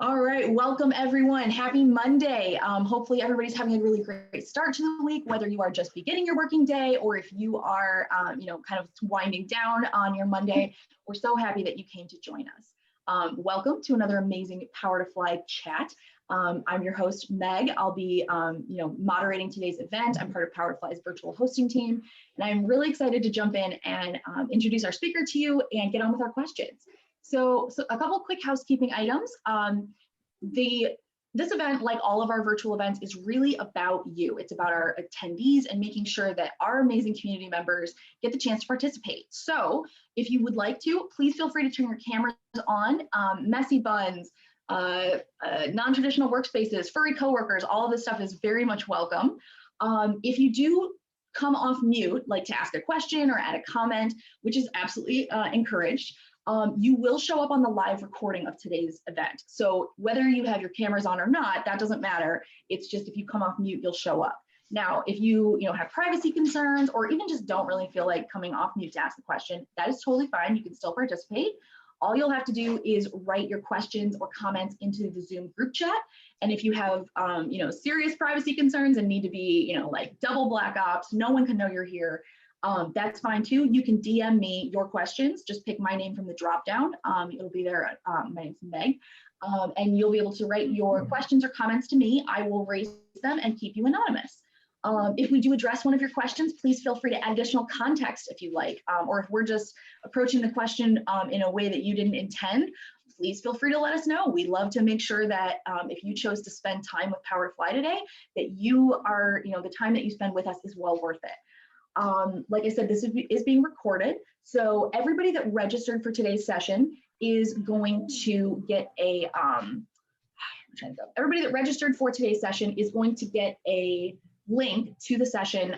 All right, welcome everyone. Happy Monday. Hopefully everybody's having a really great start to the week, whether you are just beginning your working day or if you are, kind of winding down on your Monday. We're so happy that you came to join us. Welcome to another amazing Power to Fly chat. I'm your host, Meg. I'll be, moderating today's event. I'm part of Power to Fly's virtual hosting team, and I'm really excited to jump in and introduce our speaker to you and get on with our questions. So a couple quick housekeeping items. This event, like all of our virtual events, is really about you. It's about our attendees and making sure that our amazing community members get the chance to participate. So if you would like to, please feel free to turn your cameras on. Messy buns, non-traditional workspaces, furry coworkers, all of this stuff is very much welcome. If you do come off mute, like to ask a question or add a comment, which is absolutely encouraged, you will show up on the live recording of today's event. So whether you have your cameras on or not, that doesn't matter. It's just if you come off mute, you'll show up. Now, if you have privacy concerns or even just don't really feel like coming off mute to ask a question, that is totally fine. You can still participate. All you'll have to do is write your questions or comments into the Zoom group chat. And if you have, serious privacy concerns and need to be, like double black ops, no one can know you're here. That's fine too. You can DM me your questions. Just pick my name from the drop down. It'll be there. My name's Meg. And you'll be able to write your questions or comments to me. I will raise them and keep you anonymous. If we do address one of your questions, please feel free to add additional context if you like, or if we're just approaching the question in a way that you didn't intend, please feel free to let us know. We love to make sure that if you chose to spend time with Power to Fly today, that you are, the time that you spend with us is well worth it. Like I said, this is being recorded. So everybody that registered for today's session is going to get everybody that registered for today's session is going to get a link to the session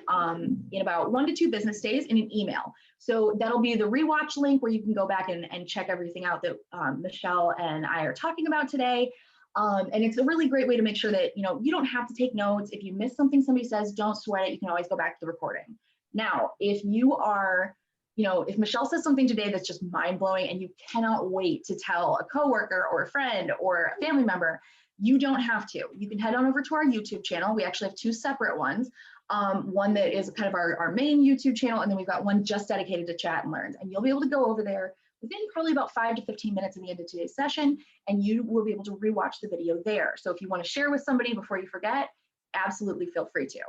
in about 1 to 2 business days in an email. So that'll be the rewatch link where you can go back and check everything out that Michelle and I are talking about today. And it's a really great way to make sure that, you don't have to take notes. If you miss something somebody says, don't sweat it. You can always go back to the recording. Now, if you are, if Michelle says something today that's just mind blowing and you cannot wait to tell a coworker or a friend or a family member, you don't have to. You can head on over to our YouTube channel. We actually have 2 separate ones. One that is kind of our main YouTube channel, and then we've got one just dedicated to chat and learns. And you'll be able to go over there within probably about 5 to 15 minutes at the end of today's session, and you will be able to rewatch the video there. So if you want to share with somebody before you forget, absolutely feel free to.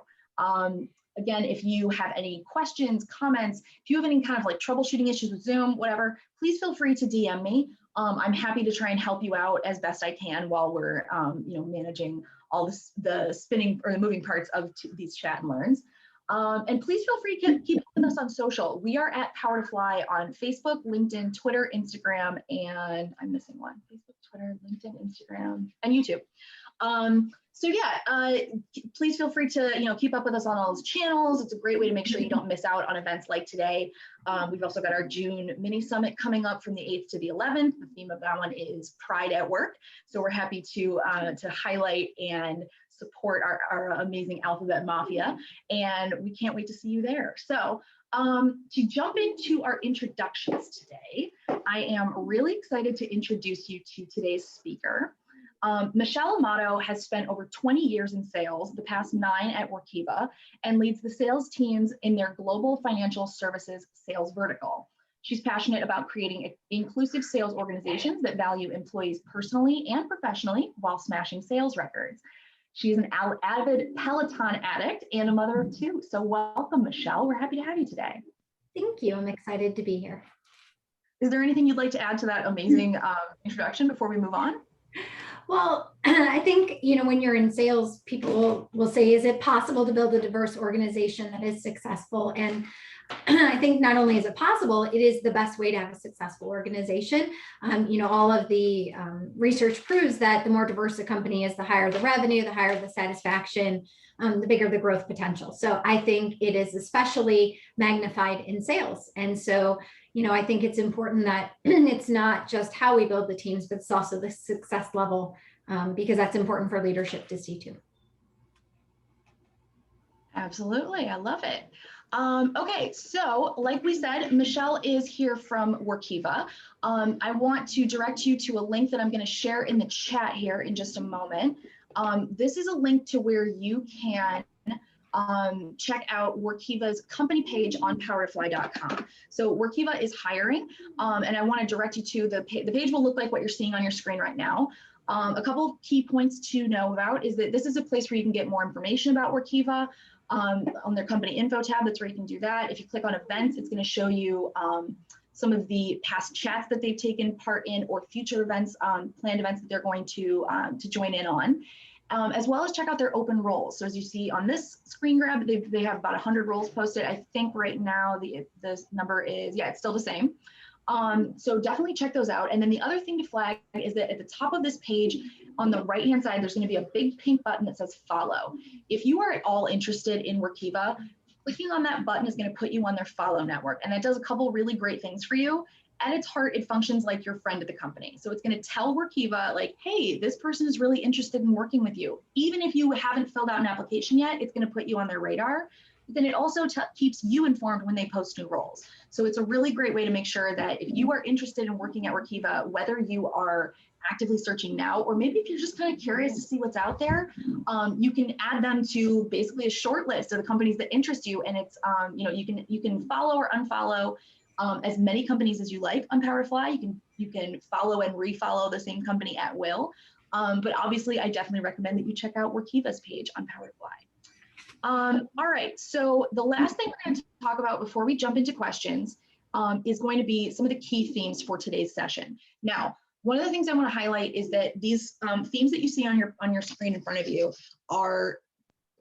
Again, if you have any questions, comments, if you have any kind of like troubleshooting issues with Zoom, whatever, please feel free to DM me. I'm happy to try and help you out as best I can while we're, managing all the spinning or the moving parts of these chat and learns. And please feel free to keep up with us on social. We are at Power to Fly on Facebook, LinkedIn, Twitter, Instagram, and I'm missing one. Facebook, Twitter, LinkedIn, Instagram, and YouTube. So yeah, please feel free to keep up with us on all those channels. It's a great way to make sure you don't miss out on events like today. We've also got our June mini summit coming up from the 8th to the 11th. The theme of that one is Pride at Work. So we're happy to highlight and support our amazing Alphabet Mafia, and we can't wait to see you there. So to jump into our introductions today, I am really excited to introduce you to today's speaker. Michelle Amato has spent over 20 years in sales, the past 9 at Workiva, and leads the sales teams in their global financial services sales vertical. She's passionate about creating inclusive sales organizations that value employees personally and professionally while smashing sales records. She's an avid Peloton addict and a mother of 2. So welcome, Michelle. We're happy to have you today. Thank you. I'm excited to be here. Is there anything you'd like to add to that amazing introduction before we move on? Well, I think, when you're in sales, people will say, is it possible to build a diverse organization that is successful? And I think not only is it possible, it is the best way to have a successful organization. All of the research proves that the more diverse a company is, the higher the revenue, the higher the satisfaction, the bigger the growth potential. So I think it is especially magnified in sales. And so, I think it's important that it's not just how we build the teams, but it's also the success level, because that's important for leadership to see too. Absolutely. I love it. Okay, so like we said, Michelle is here from Workiva. I want to direct you to a link that I'm going to share in the chat here in just a moment. This is a link to where you can check out Workiva's company page on powerfly.com. So Workiva is hiring, and I want to direct you to the page will look like what you're seeing on your screen right now. A couple of key points to know about is that this is a place where you can get more information about Workiva. On their company info tab, that's where you can do that. If you click on events, it's going to show you some of the past chats that they've taken part in or future events, planned events that they're going to join in on. As well as check out their open roles. So as you see on this screen grab, they have about 100 roles posted. I think right now the number is, yeah, it's still the same. So definitely check those out. And then the other thing to flag is that at the top of this page, on the right-hand side, there's going to be a big pink button that says follow. If you are at all interested in Workiva, clicking on that button is going to put you on their follow network. And that does a couple really great things for you. At its heart, it functions like your friend at the company. So it's going to tell Workiva, like, hey, this person is really interested in working with you. Even if you haven't filled out an application yet, it's going to put you on their radar. But then it also keeps you informed when they post new roles. So it's a really great way to make sure that if you are interested in working at Workiva, whether you are actively searching now, or maybe if you're just kind of curious to see what's out there, you can add them to basically a short list of the companies that interest you. And it's, you can follow or unfollow as many companies as you like on Powerfly. You can follow and refollow the same company at will. But obviously, I definitely recommend that you check out Workiva's page on Powerfly. All right, so the last thing we're going to talk about before we jump into questions is going to be some of the key themes for today's session. Now, one of the things I want to highlight is that these themes that you see on your screen in front of you are,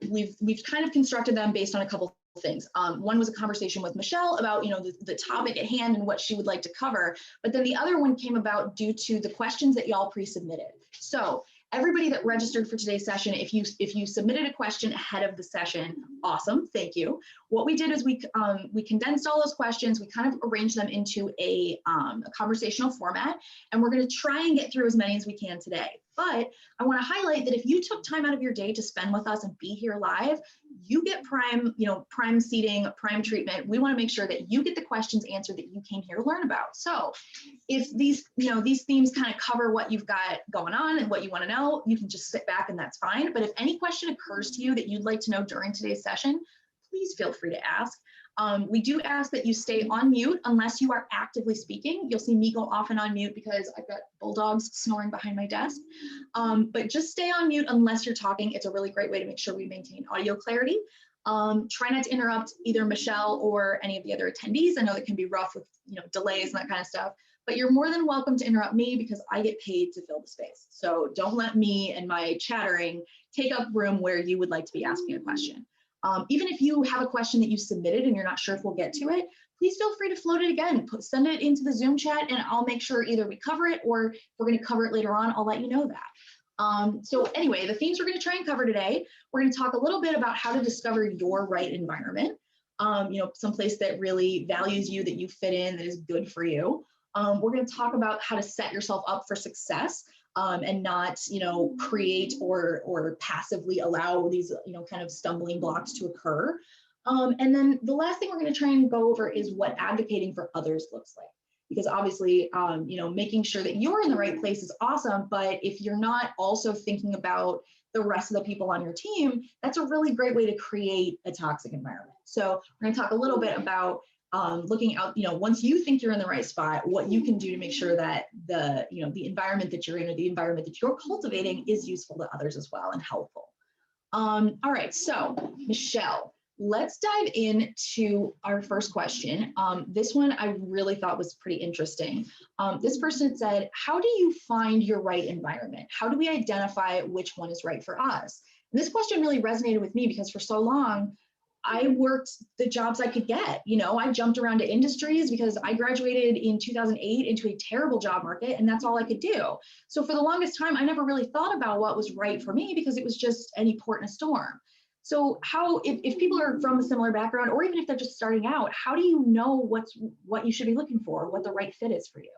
we've kind of constructed them based on a couple things. One was a conversation with Michelle about the topic at hand and what she would like to cover, but then the other one came about due to the questions that y'all pre-submitted. So everybody that registered for today's session, if you submitted a question ahead of the session, awesome, thank you. What we did is we condensed all those questions, we kind of arranged them into a conversational format, and we're going to try and get through as many as we can today. But I want to highlight that if you took time out of your day to spend with us and be here live, you get prime seating, prime treatment. We want to make sure that you get the questions answered that you came here to learn about. So if these themes kind of cover what you've got going on and what you want to know, you can just sit back and that's fine. But if any question occurs to you that you'd like to know during today's session, please feel free to ask. We do ask that you stay on mute unless you are actively speaking. You'll see me go off and on mute because I've got bulldogs snoring behind my desk. But just stay on mute unless you're talking. It's a really great way to make sure we maintain audio clarity. Try not to interrupt either Michelle or any of the other attendees. I know that can be rough with delays and that kind of stuff, but you're more than welcome to interrupt me because I get paid to fill the space. So don't let me and my chattering take up room where you would like to be asking a question. Even if you have a question that you submitted and you're not sure if we'll get to it, please feel free to float it again. Send it into the Zoom chat and I'll make sure either we cover it or if we're going to cover it later on, I'll let you know that. So anyway, the themes we're going to try and cover today, we're going to talk a little bit about how to discover your right environment, someplace that really values you, that you fit in, that is good for you. We're going to talk about how to set yourself up for success. And not, create or passively allow these, kind of stumbling blocks to occur. And then the last thing we're going to try and go over is what advocating for others looks like. Because obviously, making sure that you're in the right place is awesome. But if you're not also thinking about the rest of the people on your team, that's a really great way to create a toxic environment. So we're going to talk a little bit about looking out, once you think you're in the right spot, what you can do to make sure that the environment that you're in or the environment that you're cultivating is useful to others as well and helpful. All right, so Michelle, let's dive into our first question. This one I really thought was pretty interesting. This person said, how do you find your right environment? How do we identify which one is right for us? And this question really resonated with me because for so long, I worked the jobs I could get. I jumped around to industries because I graduated in 2008 into a terrible job market, and that's all I could do. So for the longest time, I never really thought about what was right for me because it was just any port in a storm. So if people are from a similar background, or even if they're just starting out, how do you know what you should be looking for, what the right fit is for you?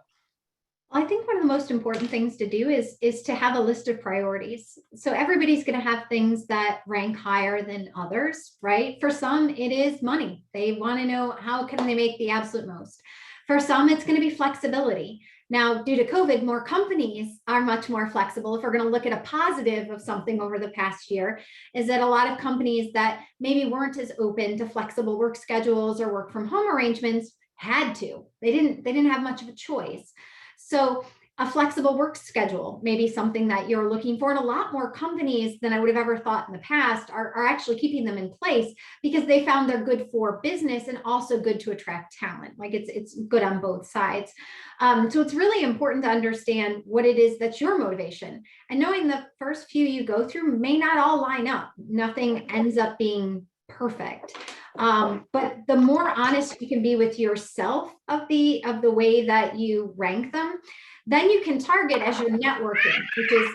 I think one of the most important things to do is to have a list of priorities. So everybody's going to have things that rank higher than others, right? For some, it is money. They want to know how can they make the absolute most. For some, it's going to be flexibility. Now, due to COVID, more companies are much more flexible. If we're going to look at a positive of something over the past year, is that a lot of companies that maybe weren't as open to flexible work schedules or work from home arrangements had to. They didn't have much of a choice. So a flexible work schedule may be something that you're looking for. And a lot more companies than I would have ever thought in the past are actually keeping them in place because they found they're good for business and also good to attract talent. Like it's good on both sides. So it's really important to understand what it is that's your motivation. And knowing the first few you go through may not all line up. Nothing ends up being perfect. But the more honest you can be with yourself of the way that you rank them, then you can target as you're networking, which is.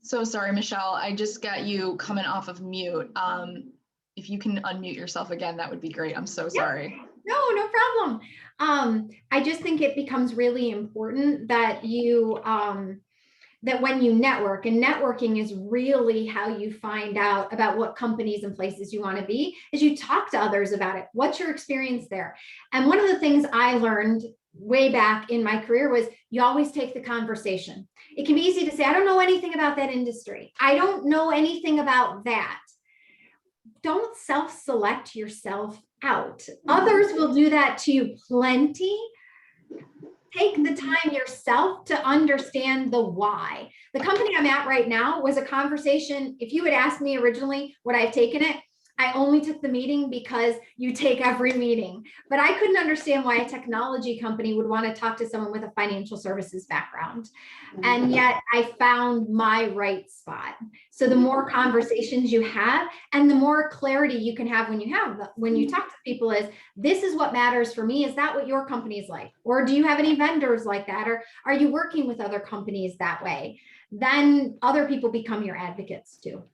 So sorry, Michelle, I just got you coming off of mute. If you can unmute yourself again, that would be great. I'm so sorry. No problem. I just think it becomes really important that you that when you network, and networking is really how you find out about what companies and places you want to be, is you talk to others about it. What's your experience there? And one of the things I learned way back in my career was you always take the conversation. It can be easy to say, I don't know anything about that industry. I don't know anything about that. Don't self-select yourself out. Others will do that to you plenty. Take the time yourself to understand the why. The company I'm at right now was a conversation. If you had asked me originally, would I have taken it? I only took the meeting because you take every meeting. But I couldn't understand why a technology company would want to talk to someone with a financial services background. And yet I found my right spot. So the more conversations you have and the more clarity you can have when you talk to people is, this is what matters for me. Is that what your company is like? Or do you have any vendors like that? Or are you working with other companies that way? Then other people become your advocates too.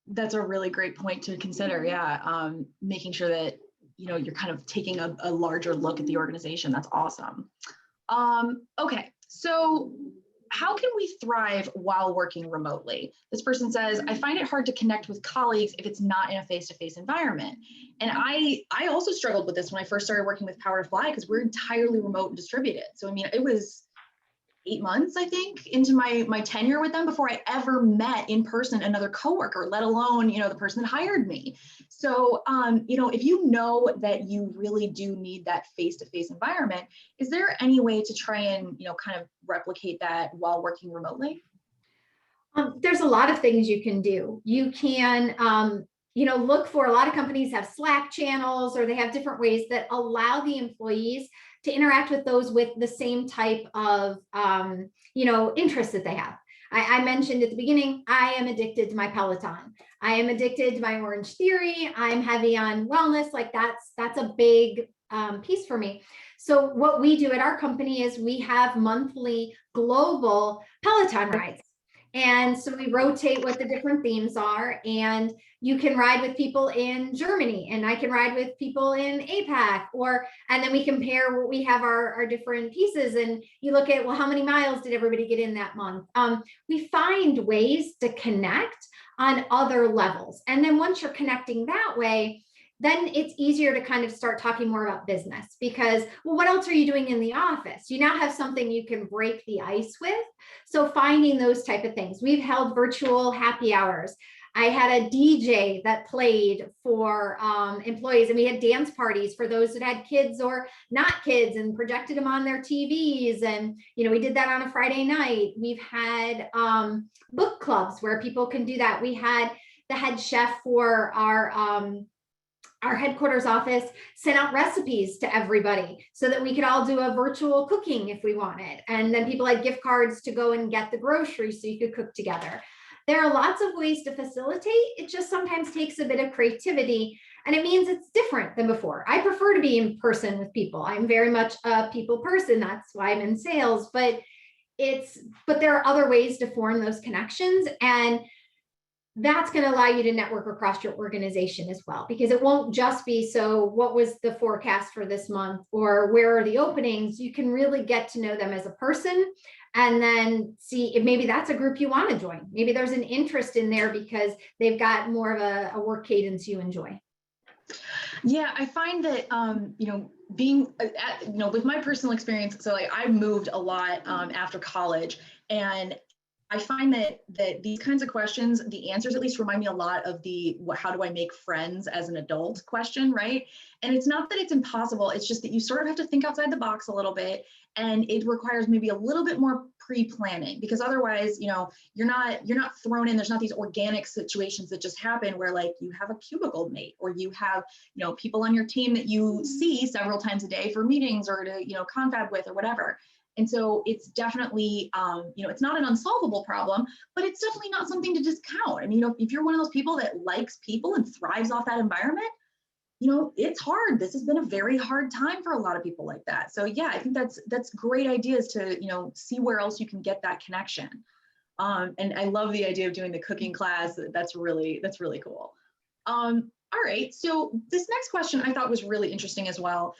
That's a really great point to consider. Yeah. Making sure that, you're kind of taking a larger look at the organization. That's awesome. Okay. So how can we thrive while working remotely? This person says, I find it hard to connect with colleagues if it's not in a face-to-face environment. And I also struggled with this when I first started working with Power to Fly, because we're entirely remote and distributed. So, it was 8 months, I think, into my tenure with them before I ever met in person another coworker, let alone, the person that hired me. So, if you know that you really do need that face-to-face environment, is there any way to try and, kind of replicate that while working remotely? There's a lot of things you can do. You can, look for, a lot of companies have Slack channels, or they have different ways that allow the employees to interact with those with the same type of, interests that they have. I mentioned at the beginning, I am addicted to my Peloton. I am addicted to my Orange Theory. I'm heavy on wellness. Like that's a big piece for me. So what we do at our company is we have monthly global Peloton rides. And so we rotate what the different themes are, and you can ride with people in Germany, and I can ride with people in APAC, and then we compare what we have our different pieces, and you look at, well, how many miles did everybody get in that month? We find ways to connect on other levels. And then once you're connecting that way, then it's easier to kind of start talking more about business, because, well, what else are you doing in the office? You now have something you can break the ice with. So finding those type of things. We've held virtual happy hours. I had a DJ that played for employees, and we had dance parties for those that had kids or not kids, and projected them on their TVs. And, we did that on a Friday night. We've had book clubs where people can do that. We had the head chef for our headquarters office sent out recipes to everybody so that we could all do a virtual cooking if we wanted. And then people had gift cards to go and get the groceries so you could cook together. There are lots of ways to facilitate. It just sometimes takes a bit of creativity, and it means it's different than before. I prefer to be in person with people. I'm very much a people person. That's why I'm in sales, but there are other ways to form those connections. And that's going to allow you to network across your organization as well, because it won't just be, so what was the forecast for this month, or where are the openings? You can really get to know them as a person, and then see if maybe that's a group you want to join. Maybe there's an interest in there because they've got more of a work cadence you enjoy. Yeah, I find that, being, with my personal experience, so like I moved a lot after college, and I find that these kinds of questions, the answers at least remind me a lot of the how do I make friends as an adult question, right? And it's not that it's impossible, it's just that you sort of have to think outside the box a little bit, and it requires maybe a little bit more pre-planning, because otherwise, you're not thrown in. There's not these organic situations that just happen where like you have a cubicle mate, or you have, people on your team that you see several times a day for meetings or to, confab with or whatever. And so it's definitely, it's not an unsolvable problem, but it's definitely not something to discount. I mean, if you're one of those people that likes people and thrives off that environment, it's hard. This has been a very hard time for a lot of people like that. So yeah, I think that's great ideas to, see where else you can get that connection. And I love the idea of doing the cooking class. That's really cool. All right, so this next question I thought was really interesting as well.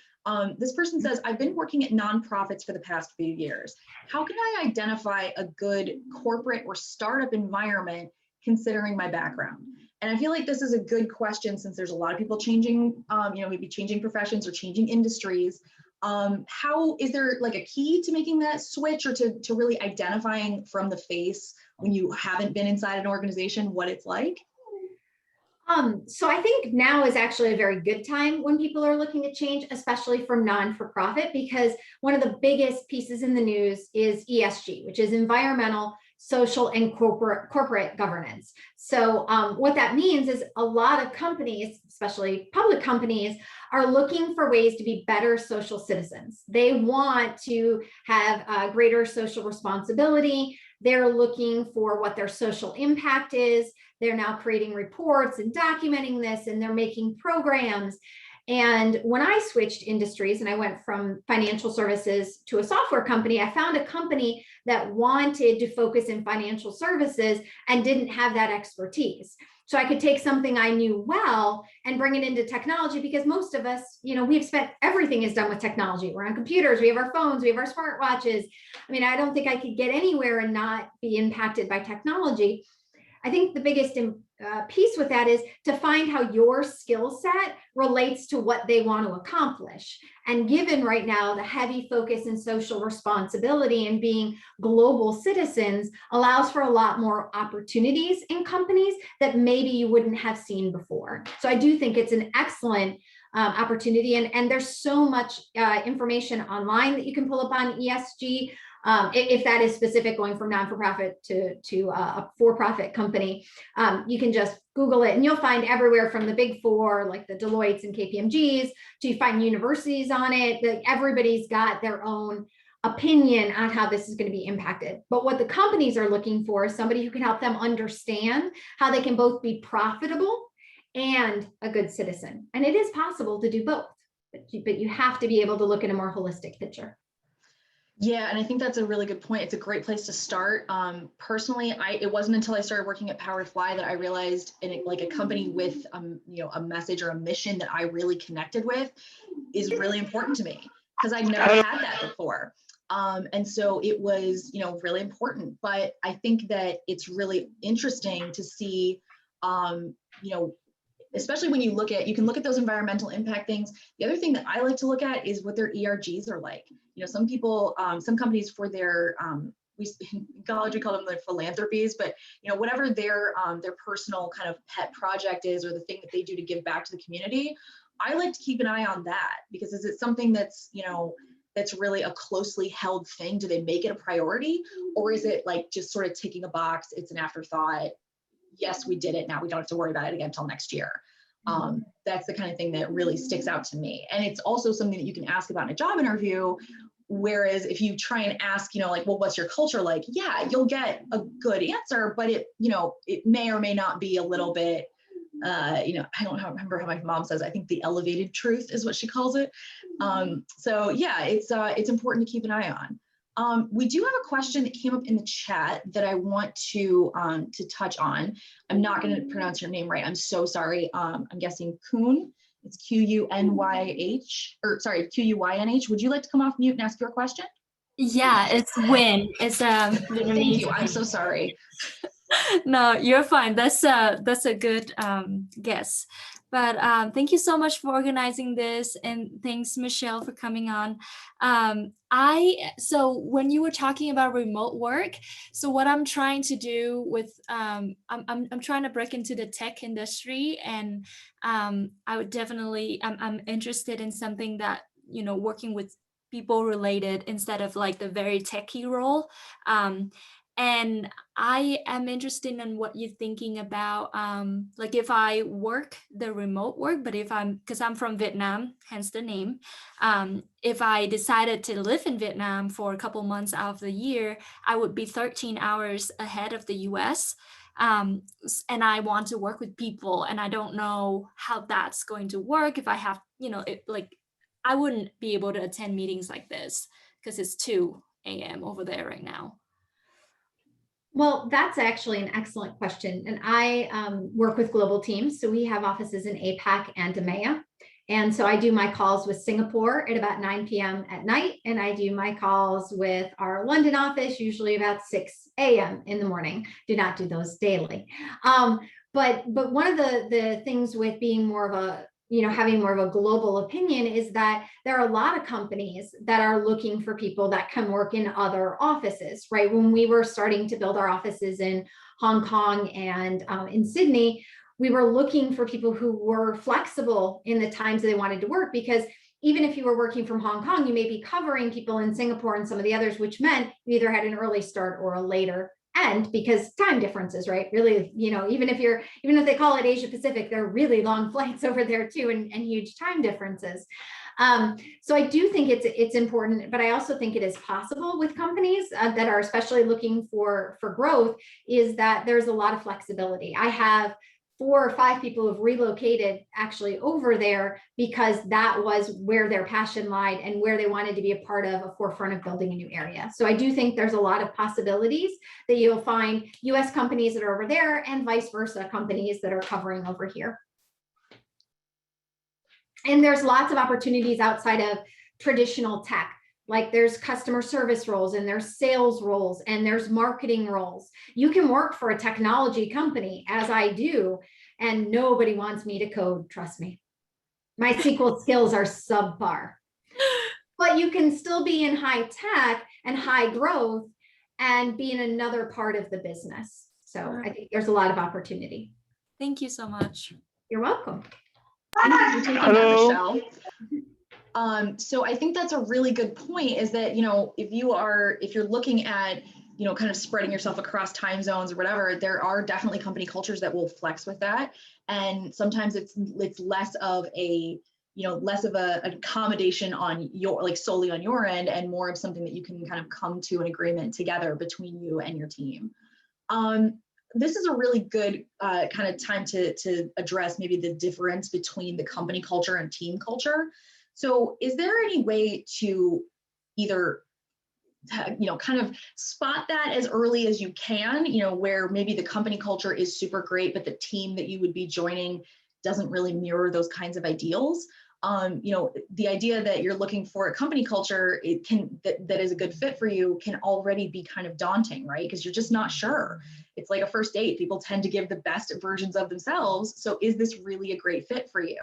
This person says, I've been working at nonprofits for the past few years. How can I identify a good corporate or startup environment considering my background? And I feel like this is a good question, since there's a lot of people changing, maybe changing professions or changing industries. How is there like a key to making that switch, or to really identifying from the face when you haven't been inside an organization what it's like? So I think now is actually a very good time when people are looking to change, especially from non-for-profit, because one of the biggest pieces in the news is ESG, which is environmental, social, and corporate governance. So what that means is a lot of companies, especially public companies, are looking for ways to be better social citizens. They want to have greater social responsibility. They're looking for what their social impact is. They're now creating reports and documenting this, and they're making programs. And when I switched industries and I went from financial services to a software company, I found a company that wanted to focus in financial services and didn't have that expertise. So I could take something I knew well and bring it into technology, because most of us, we've spent, everything is done with technology. We're on computers, we have our phones, we have our smartwatches. I mean, I don't think I could get anywhere and not be impacted by technology. I think the biggest piece with that is to find how your skill set relates to what they want to accomplish. And given right now the heavy focus in social responsibility and being global citizens allows for a lot more opportunities in companies that maybe you wouldn't have seen before. So I do think it's an excellent opportunity. And there's so much information online that you can pull up on ESG. If that is specific, going from non-for-profit to a for-profit company, you can just Google it and you'll find everywhere from the big four, like the Deloittes and KPMGs, to find universities on it. Like everybody's got their own opinion on how this is going to be impacted. But what the companies are looking for is somebody who can help them understand how they can both be profitable and a good citizen. And it is possible to do both, but you have to be able to look at a more holistic picture. Yeah, and I think that's a really good point. It's a great place to start. Personally, it wasn't until I started working at Power to Fly that I realized like a company with a message or a mission that I really connected with is really important to me, because I'd never had that before. And so it was, really important. But I think that it's really interesting to see, especially when you can look at those environmental impact things. The other thing that I like to look at is what their ERGs are like. Some people, some companies for their, in college we call them their philanthropies, but whatever their personal kind of pet project is, or the thing that they do to give back to the community, I like to keep an eye on that, because is it something that's, that's really a closely held thing? Do they make it a priority, or is it like just sort of ticking a box? It's an afterthought. Yes, we did it. Now we don't have to worry about it again until next year. That's the kind of thing that really sticks out to me. And it's also something that you can ask about in a job interview. Whereas if you try and ask, like, well, what's your culture like? Yeah, you'll get a good answer, but it may or may not be a little bit, I don't remember how my mom says, I think the elevated truth is what she calls it. So yeah, it's important to keep an eye on. We do have a question that came up in the chat that I want to touch on. I'm not going to pronounce your name right. I'm so sorry. I'm guessing Kuhn. It's Q-U-N-Y-H, or sorry, Q-U-Y-N-H. Would you like to come off mute and ask your question? Yeah, it's Win. It's Thank you. I'm so sorry. No, you're fine. That's a good guess. But thank you so much for organizing this, and thanks, Michelle, for coming on. So when you were talking about remote work, so what I'm trying to do with I'm trying to break into the tech industry, and I would definitely I'm interested in something that, you know, working with people related instead of like the very techie role. And I am interested in what you're thinking about, like if I work the remote work, but because I'm from Vietnam, hence the name, if I decided to live in Vietnam for a couple months out of the year, I would be 13 hours ahead of the US. And I want to work with people, and I don't know how that's going to work if I have, you know, I wouldn't be able to attend meetings like this because it's 2 a.m. over there right now. Well, that's actually an excellent question. And I work with global teams. So we have offices in APAC and EMEA. And so I do my calls with Singapore at about 9 p.m. at night. And I do my calls with our London office, usually about 6 a.m. in the morning. Do not do those daily. But one of the things with being more of a, you know, having more of a global opinion is that there are a lot of companies that are looking for people that can work in other offices, right? When we were starting to build our offices in Hong Kong and in Sydney, we were looking for people who were flexible in the times that they wanted to work, because even if you were working from Hong Kong, you may be covering people in Singapore and some of the others, which meant you either had an early start or a later end, because time differences, right? Really, you know, even if they call it Asia Pacific, there are really long flights over there too, and huge time differences. So I do think it's important, but I also think it is possible with companies that are especially looking for growth, is that there's a lot of flexibility. I have 4 or 5 people who have relocated actually over there because that was where their passion lied and where they wanted to be a part of a forefront of building a new area. So I do think there's a lot of possibilities that you'll find US companies that are over there and vice versa, companies that are covering over here. And there's lots of opportunities outside of traditional tech. Like there's customer service roles, and there's sales roles, and there's marketing roles. You can work for a technology company, as I do, and nobody wants me to code, trust me. My SQL skills are subpar. But you can still be in high tech and high growth and be in another part of the business. So I think there's a lot of opportunity. Thank you so much. You're welcome. Thank you for taking that, Michelle. So I think that's a really good point, is that, you know, if you're looking at, you know, kind of spreading yourself across time zones or whatever, there are definitely company cultures that will flex with that. And sometimes it's less of a, you know, less of an accommodation on your, like solely on your end, and more of something that you can kind of come to an agreement together between you and your team. This is a really good kind of time to address maybe the difference between the company culture and team culture. So is there any way to either, you know, kind of spot that as early as you can, you know, where maybe the company culture is super great, but the team that you would be joining doesn't really mirror those kinds of ideals? You know, the idea that you're looking for a company culture, that is a good fit for you, can already be kind of daunting, right? Because you're just not sure. It's like a first date. People tend to give the best versions of themselves. So is this really a great fit for you?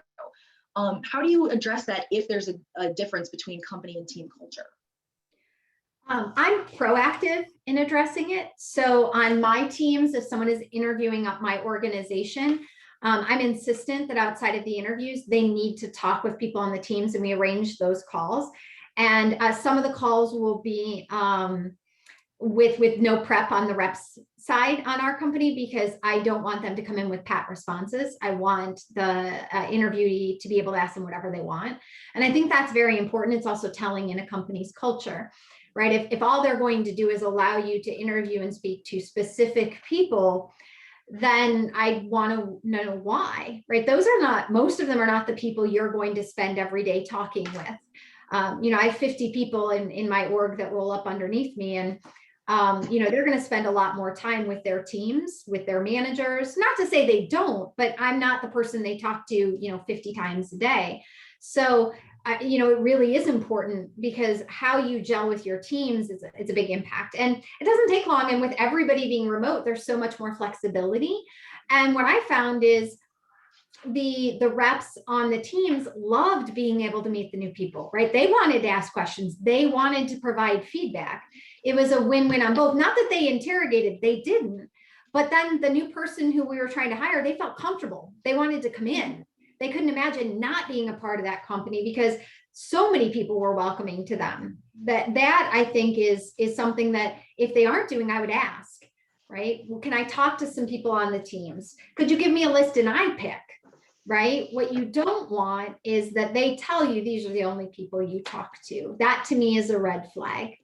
How do you address that if there's a difference between company and team culture? I'm proactive in addressing it. So on my teams, if someone is interviewing up my organization, I'm insistent that outside of the interviews, they need to talk with people on the teams, and we arrange those calls. And some of the calls will be with no prep on the reps side on our company, because I don't want them to come in with pat responses. I want the interviewee to be able to ask them whatever they want. And I think that's very important. It's also telling in a company's culture, right? If all they're going to do is allow you to interview and speak to specific people, then I want to know why, right? Most of them are not the people you're going to spend every day talking with. I have 50 people in my org that roll up underneath me, and they're going to spend a lot more time with their teams, with their managers. Not to say they don't, but I'm not the person they talk to, 50 times a day. So, it really is important, because how you gel with your teams it's a big impact, and it doesn't take long. And with everybody being remote, there's so much more flexibility. And what I found is the reps on the teams loved being able to meet the new people, right? They wanted to ask questions. They wanted to provide feedback. It was a win-win on both. Not that they interrogated, they didn't, but then the new person who we were trying to hire, they felt comfortable. They wanted to come in. They couldn't imagine not being a part of that company, because so many people were welcoming to them. That I think is something that if they aren't doing, I would ask, right? Well, can I talk to some people on the teams? Could you give me a list and I pick? Right? What you don't want is that they tell you these are the only people you talk to. That to me is a red flag.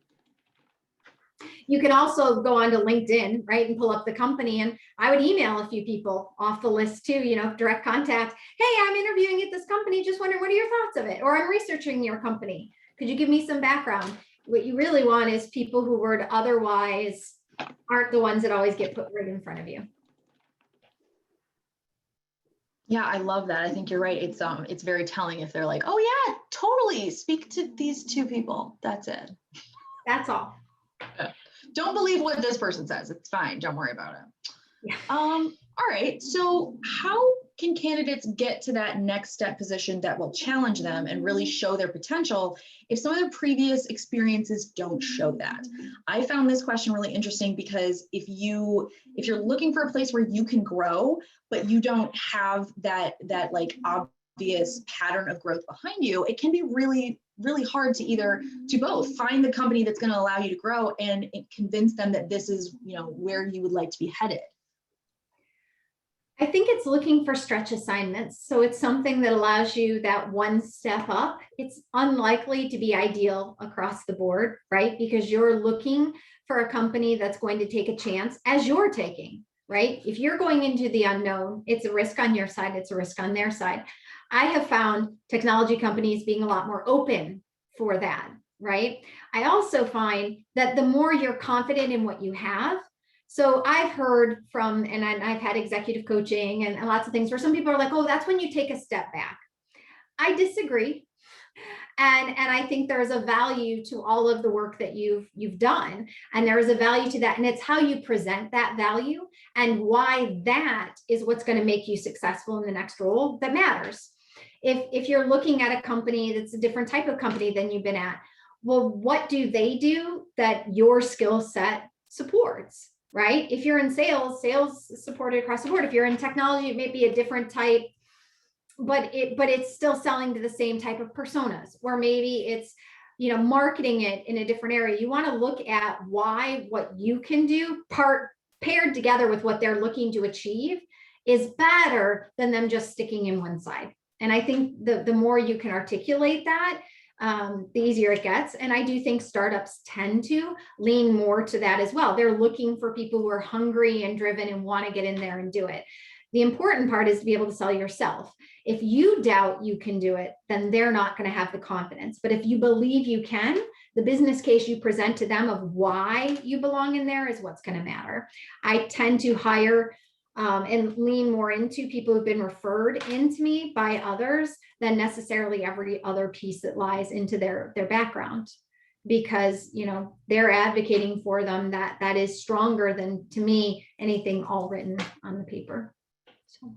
You can also go onto LinkedIn, right, and pull up the company. And I would email a few people off the list too, direct contact. Hey, I'm interviewing at this company. Just wondering, what are your thoughts of it? Or I'm researching your company. Could you give me some background? What you really want is people who would otherwise aren't the ones that always get put right in front of you. Yeah, I love that. I think you're right. It's very telling if they're like, oh yeah, totally. Speak to these two people. That's it. That's all. Don't believe what this person says. It's fine. Don't worry about it. Yeah. All right. So how can candidates get to that next step position that will challenge them and really show their potential if some of their previous experiences don't show that? I found this question really interesting, because if you're looking for a place where you can grow, but you don't have that like obvious pattern of growth behind you, it can be really, really hard to both find the company that's going to allow you to grow and convince them that this is, where you would like to be headed. I think it's looking for stretch assignments. So it's something that allows you that one step up. It's unlikely to be ideal across the board, right? Because you're looking for a company that's going to take a chance as you're taking, right? If you're going into the unknown, it's a risk on your side, it's a risk on their side. I have found technology companies being a lot more open for that, right? I also find that the more you're confident in what you have, so I've heard from, and I've had executive coaching and lots of things where some people are like, oh, that's when you take a step back. I disagree. And I think there's a value to all of the work that you've done. And there is a value to that. And it's how you present that value and why that is what's going to make you successful in the next role that matters. If you're looking at a company that's a different type of company than you've been at, well, what do they do that your skill set supports? Right? If you're in sales is supported across the board. If you're in technology, it may be a different type, but it's still selling to the same type of personas, or maybe it's, marketing it in a different area. You want to look at why what you can do paired together with what they're looking to achieve is better than them just sticking in one side. And I think the more you can articulate that, the easier it gets. And I do think startups tend to lean more to that as well. They're looking for people who are hungry and driven and want to get in there and do it. The important part is to be able to sell yourself. If you doubt you can do it, then they're not going to have the confidence. But if you believe you can, the business case you present to them of why you belong in there is what's going to matter. I tend to hire and lean more into people who've been referred into me by others than necessarily every other piece that lies into their background, because they're advocating for them. That is stronger than, to me, anything all written on the paper. So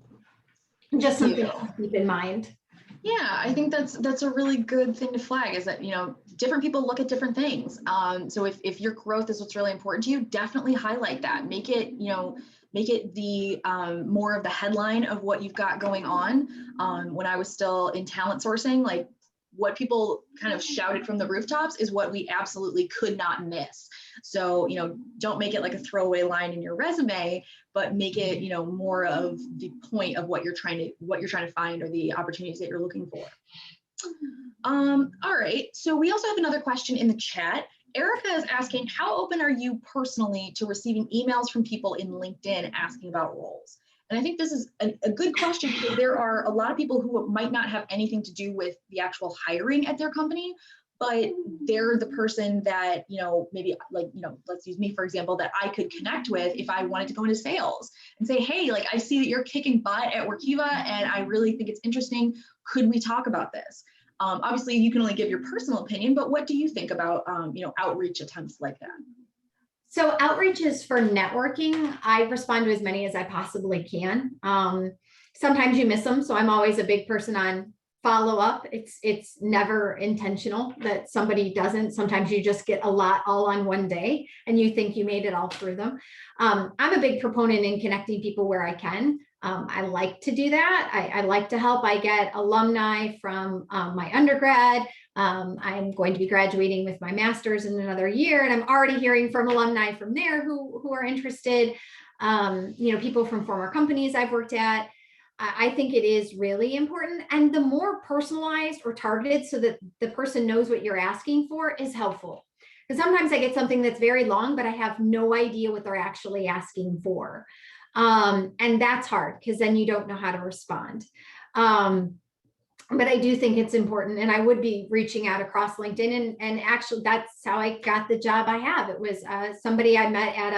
just something to keep in mind. Yeah, I think that's a really good thing to flag, is that different people look at different things. So if your growth is what's really important to you, definitely highlight that. Make it the more of the headline of what you've got going on. When I was still in talent sourcing, like what people kind of shouted from the rooftops is what we absolutely could not miss. So, don't make it like a throwaway line in your resume, but make it, more of the point of what you're trying to find, or the opportunities that you're looking for. All right. So we also have another question in the chat. Erica is asking, how open are you personally to receiving emails from people in LinkedIn asking about roles? And I think this is a good question, because there are a lot of people who might not have anything to do with the actual hiring at their company, but they're the person that, maybe like, let's use me, for example, that I could connect with if I wanted to go into sales and say, hey, like, I see that you're kicking butt at Workiva and I really think it's interesting. Could we talk about this? Obviously, you can only give your personal opinion, but what do you think about, outreach attempts like that? So outreach is for networking. I respond to as many as I possibly can. Sometimes you miss them. So I'm always a big person on follow up. It's never intentional that somebody doesn't. Sometimes you just get a lot all on one day and you think you made it all through them. I'm a big proponent in connecting people where I can. I like to do that. I like to help. I get alumni from my undergrad. I'm going to be graduating with my master's in another year, and I'm already hearing from alumni from there who are interested. People from former companies I've worked at. I think it is really important. And the more personalized or targeted so that the person knows what you're asking for is helpful. Because sometimes I get something that's very long, but I have no idea what they're actually asking for. And that's hard because then you don't know how to respond. But I do think it's important, and I would be reaching out across LinkedIn, and actually that's how I got the job I have. It was somebody I met at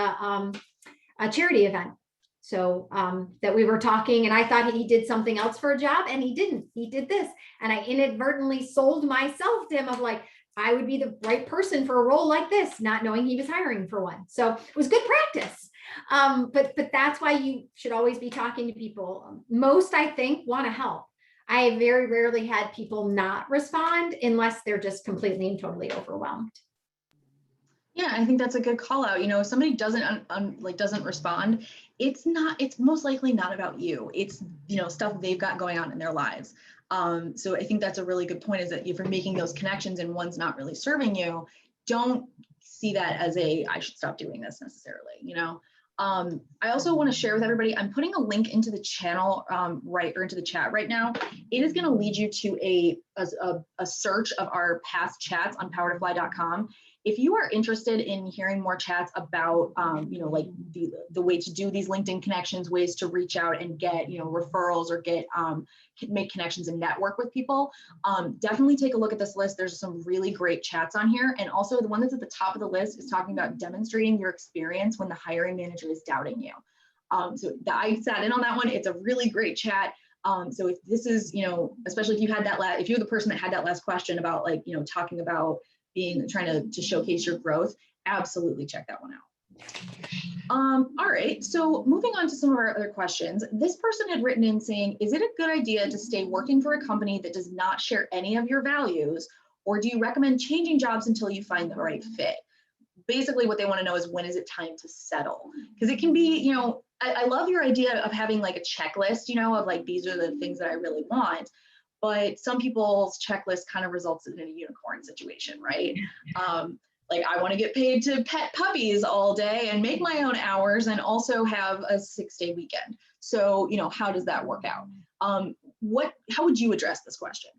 a charity event. So that we were talking, and I thought he did something else for a job, and he didn't. He did this, and I inadvertently sold myself to him of like, I would be the right person for a role like this, not knowing he was hiring for one. So it was good practice. But that's why you should always be talking to people. Most, I think, want to help. I very rarely had people not respond unless they're just completely and totally overwhelmed. Yeah, I think that's a good call out. If somebody doesn't doesn't respond, it's most likely not about you. It's, stuff they've got going on in their lives. So I think that's a really good point, is that if you're making those connections and one's not really serving you, don't see that as I should stop doing this necessarily, I also want to share with everybody, I'm putting a link into the channel into the chat right now. It is going to lead you to a search of our past chats on powertofly.com. If you are interested in hearing more chats about, like the way to do these LinkedIn connections, ways to reach out and get, referrals or make connections and network with people, definitely take a look at this list. There's some really great chats on here. And also the one that's at the top of the list is talking about demonstrating your experience when the hiring manager is doubting you. So I sat in on that one. It's a really great chat. So if this is, especially if you had if you're the person that had that last question about talking about trying to showcase your growth, absolutely check that one out. All right, so moving on to some of our other questions. This person had written in saying, is it a good idea to stay working for a company that does not share any of your values, or do you recommend changing jobs until you find the right fit? Basically what they want to know is, when is it time to settle? Because it can be, I love your idea of having like a checklist, of like, these are the things that I really want. But some people's checklist kind of results in a unicorn situation, right? Like, I want to get paid to pet puppies all day and make my own hours and also have a 6-day weekend. So, how does that work out? How would you address this question?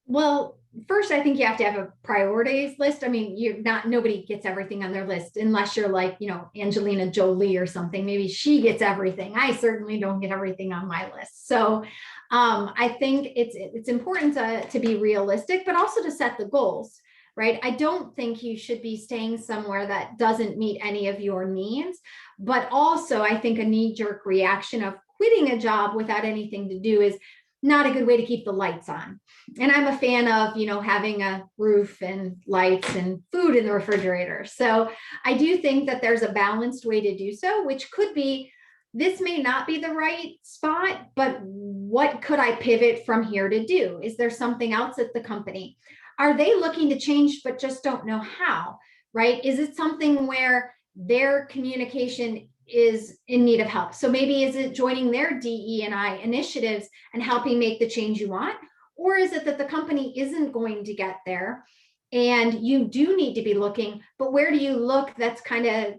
Well, first, I think you have to have a priorities list. I mean, nobody gets everything on their list unless you're like, Angelina Jolie or something. Maybe she gets everything. I certainly don't get everything on my list. So I think it's important to be realistic, but also to set the goals, right? I don't think you should be staying somewhere that doesn't meet any of your needs, but also I think a knee-jerk reaction of quitting a job without anything to do is not a good way to keep the lights on. And I'm a fan of, having a roof and lights and food in the refrigerator. So I do think that there's a balanced way to do so, which could be, this may not be the right spot, but what could I pivot from here to do? Is there something else at the company? Are they looking to change, but just don't know how, right? Is it something where their communication is in need of help? So maybe is it joining their DE&I initiatives and helping make the change you want? Or is it that the company isn't going to get there and you do need to be looking, but where do you look that's kind of,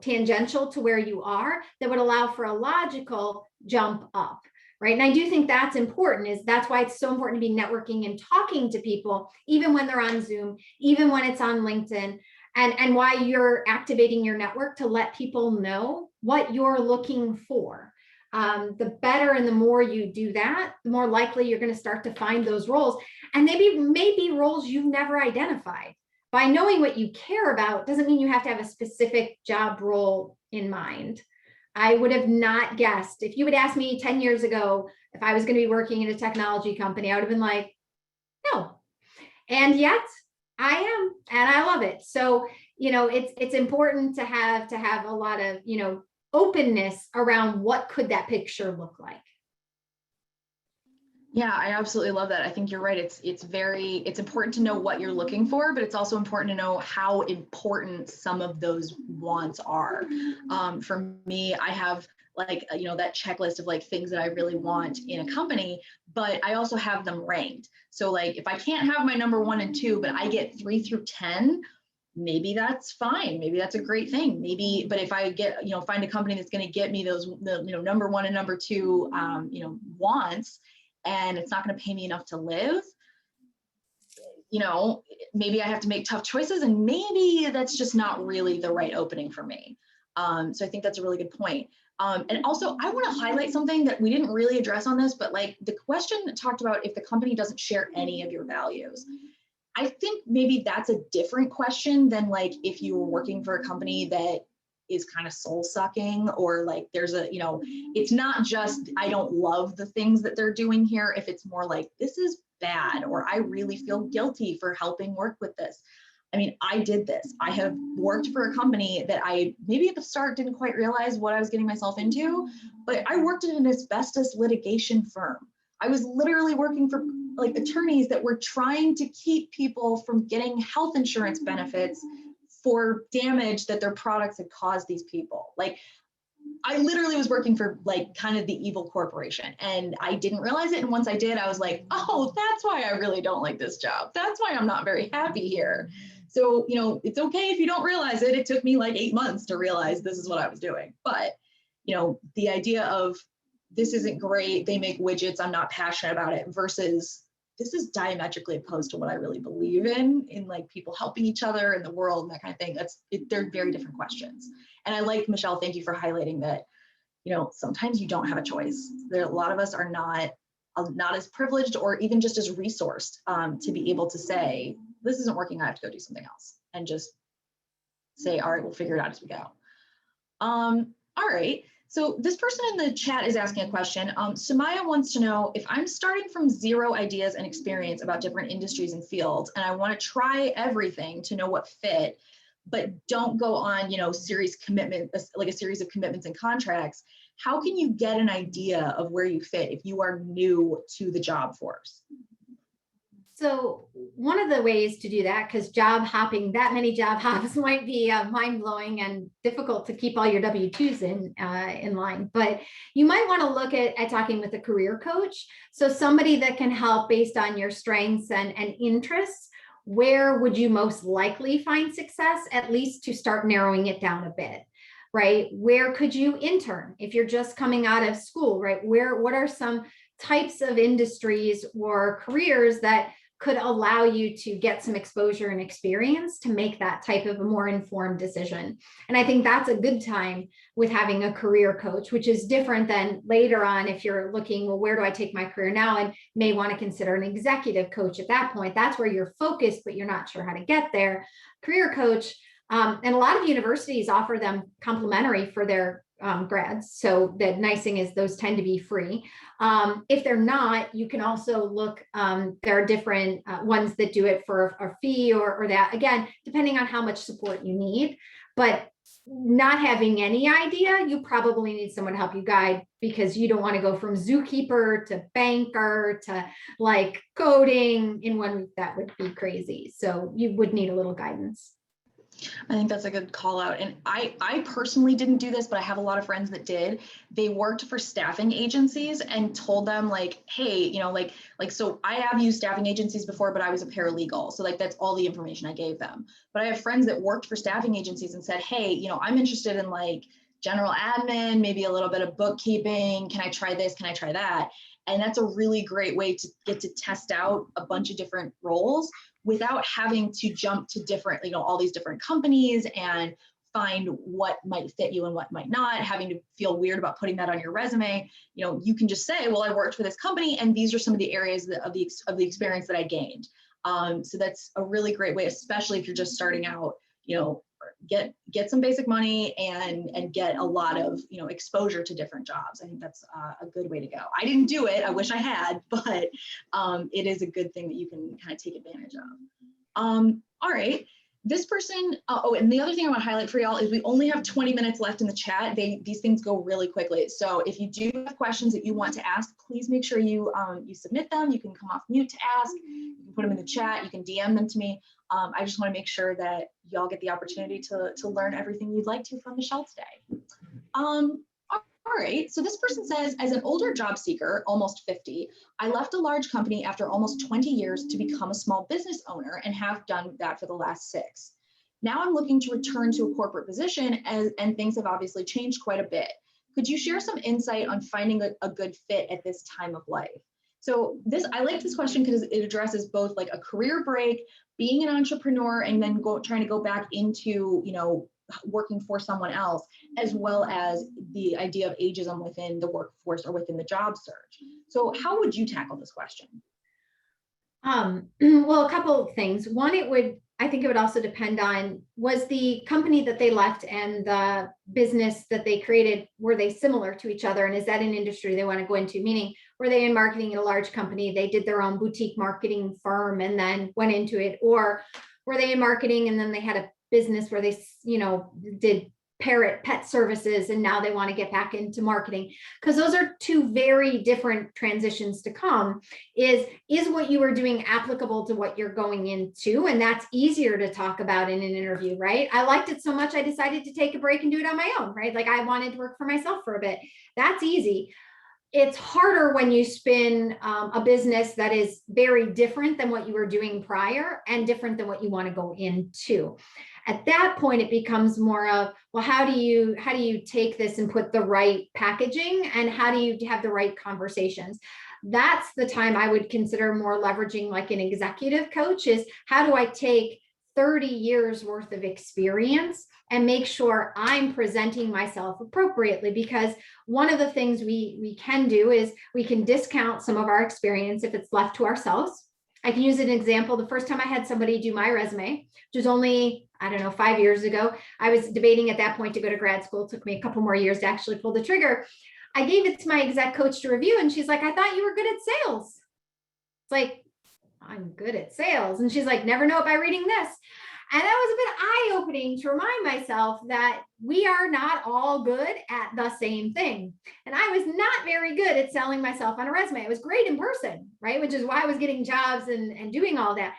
tangential to where you are that would allow for a logical jump up, right? And I do think that's important. That's why it's so important to be networking and talking to people, even when they're on Zoom, even when it's on LinkedIn, and why you're activating your network to let people know what you're looking for. The better and the more you do that, the more likely you're going to start to find those roles. And maybe roles you've never identified. By knowing what you care about doesn't mean you have to have a specific job role in mind. I would have not guessed. If you would ask me 10 years ago if I was going to be working in a technology company, I would have been like, no. And yet I am, and I love it. So, it's important to have a lot of, openness around what could that picture look like. Yeah, I absolutely love that. I think you're right. It's important to know what you're looking for, but it's also important to know how important some of those wants are. For me, I have like, that checklist of like things that I really want in a company, but I also have them ranked. So like, if I can't have my number 1 and 2, but I get 3 through 10, maybe that's fine. Maybe that's a great thing. Maybe, but if I get, find a company that's going to get me those, number 1 and number 2, wants, and it's not going to pay me enough to live, maybe I have to make tough choices, and maybe that's just not really the right opening for me. So I think that's a really good point. And also I want to highlight something that we didn't really address on this, but like the question talked about if the company doesn't share any of your values. I think maybe that's a different question than like if you were working for a company that is kind of soul sucking, or like there's a, it's not just, I don't love the things that they're doing here. If it's more like, this is bad, or I really feel guilty for helping work with this. I mean, I did this. I have worked for a company that I maybe at the start didn't quite realize what I was getting myself into, but I worked in an asbestos litigation firm. I was literally working for like attorneys that were trying to keep people from getting health insurance benefits for damage that their products had caused these people. Like, I literally was working for like kind of the evil corporation, and I didn't realize it. And once I did, I was like, oh, that's why I really don't like this job. That's why I'm not very happy here. So, it's okay if you don't realize it. It took me like 8 months to realize this is what I was doing. But, the idea of this isn't great, they make widgets, I'm not passionate about it, versus this is diametrically opposed to what I really believe in like people helping each other in the world and that kind of thing. They're very different questions. And I like, Michelle, thank you for highlighting that, sometimes you don't have a choice. A lot of us are not as privileged or even just as resourced to be able to say, this isn't working, I have to go do something else, and just say, all right, we'll figure it out as we go. All right. So this person in the chat is asking a question. Sumaya wants to know, if I'm starting from 0 ideas and experience about different industries and fields, and I want to try everything to know what fit, but don't go on, series commitment, like a series of commitments and contracts, how can you get an idea of where you fit if you are new to the job force? So one of the ways to do that, because job hopping, that many job hops might be mind-blowing and difficult to keep all your W-2s in line, but you might want to look at talking with a career coach. So somebody that can help based on your strengths and interests. Where would you most likely find success, at least to start narrowing it down a bit, right? Where could you intern if you're just coming out of school, right? What are some types of industries or careers that could allow you to get some exposure and experience to make that type of a more informed decision? And I think that's a good time with having a career coach, which is different than later on if you're looking, well, where do I take my career now? And may want to consider an executive coach at that point. That's where you're focused, but you're not sure how to get there. Career coach, and a lot of universities offer them complimentary for their grads. So the nice thing is those tend to be free. If they're not, you can also look, there are different ones that do it for a fee or that, again, depending on how much support you need. But not having any idea, you probably need someone to help you guide, because you don't want to go from zookeeper to banker to like coding in 1 week. That would be crazy. So you would need a little guidance. I think that's a good call out. And I personally didn't do this, but I have a lot of friends that did. They worked for staffing agencies and told them like, hey, so I have used staffing agencies before, but I was a paralegal. So like, that's all the information I gave them. But I have friends that worked for staffing agencies and said, hey, I'm interested in like general admin, maybe a little bit of bookkeeping. Can I try this? Can I try that? And that's a really great way to get to test out a bunch of different roles without having to jump to different, all these different companies and find what might fit you and what might not, having to feel weird about putting that on your resume. You can just say, well, I worked for this company and these are some of the areas of the experience that I gained. So that's a really great way, especially if you're just starting out, get some basic money and get a lot of, exposure to different jobs. I think that's a good way to go. I didn't do it. I wish I had, but it is a good thing that you can kind of take advantage of. All right. This person, and the other thing I want to highlight for y'all is we only have 20 minutes left in the chat. These things go really quickly. So if you do have questions that you want to ask, please make sure you submit them. You can come off mute to ask, you can put them in the chat, you can DM them to me. I just want to make sure that y'all get the opportunity to learn everything you'd like to from Michelle today. All right, so this person says, as an older job seeker, almost 50, I left a large company after almost 20 years to become a small business owner and have done that for the last 6. Now I'm looking to return to a corporate position and things have obviously changed quite a bit. Could you share some insight on finding a good fit at this time of life? So I like this question because it addresses both like a career break, being an entrepreneur, and then trying to go back into, working for someone else, as well as the idea of ageism within the workforce or within the job search. So how would you tackle this question? Well, a couple of things. One, I think it would also depend on, was the company that they left and the business that they created, were they similar to each other? And is that an industry they want to go into? Meaning, were they in marketing at a large company? They did their own boutique marketing firm and then went into it. Or were they in marketing and then they had a business where they, did parrot pet services and now they want to get back into marketing? Because those are two very different transitions to come. Is what you are doing applicable to what you're going into? And that's easier to talk about in an interview, right? I liked it so much I decided to take a break and do it on my own, right? Like I wanted to work for myself for a bit. That's easy. It's harder when you spin a business that is very different than what you were doing prior and different than what you want to go into. At that point, it becomes more of, well, how do you take this and put the right packaging, and how do you have the right conversations? That's the time I would consider more leveraging like an executive coach, is how do I take 30 years worth of experience and make sure I'm presenting myself appropriately? Because one of the things we can do is we can discount some of our experience if it's left to ourselves. I can use an example. The first time I had somebody do my resume, which was only, 5 years ago, I was debating at that point to go to grad school. It took me a couple more years to actually pull the trigger. I gave it to my exec coach to review, and she's like, I thought you were good at sales. It's like, I'm good at sales. And she's like, never know it by reading this. And that was a bit eye-opening to remind myself that we are not all good at the same thing. And I was not very good at selling myself on a resume. I was great in person, right? Which is why I was getting jobs and doing all that.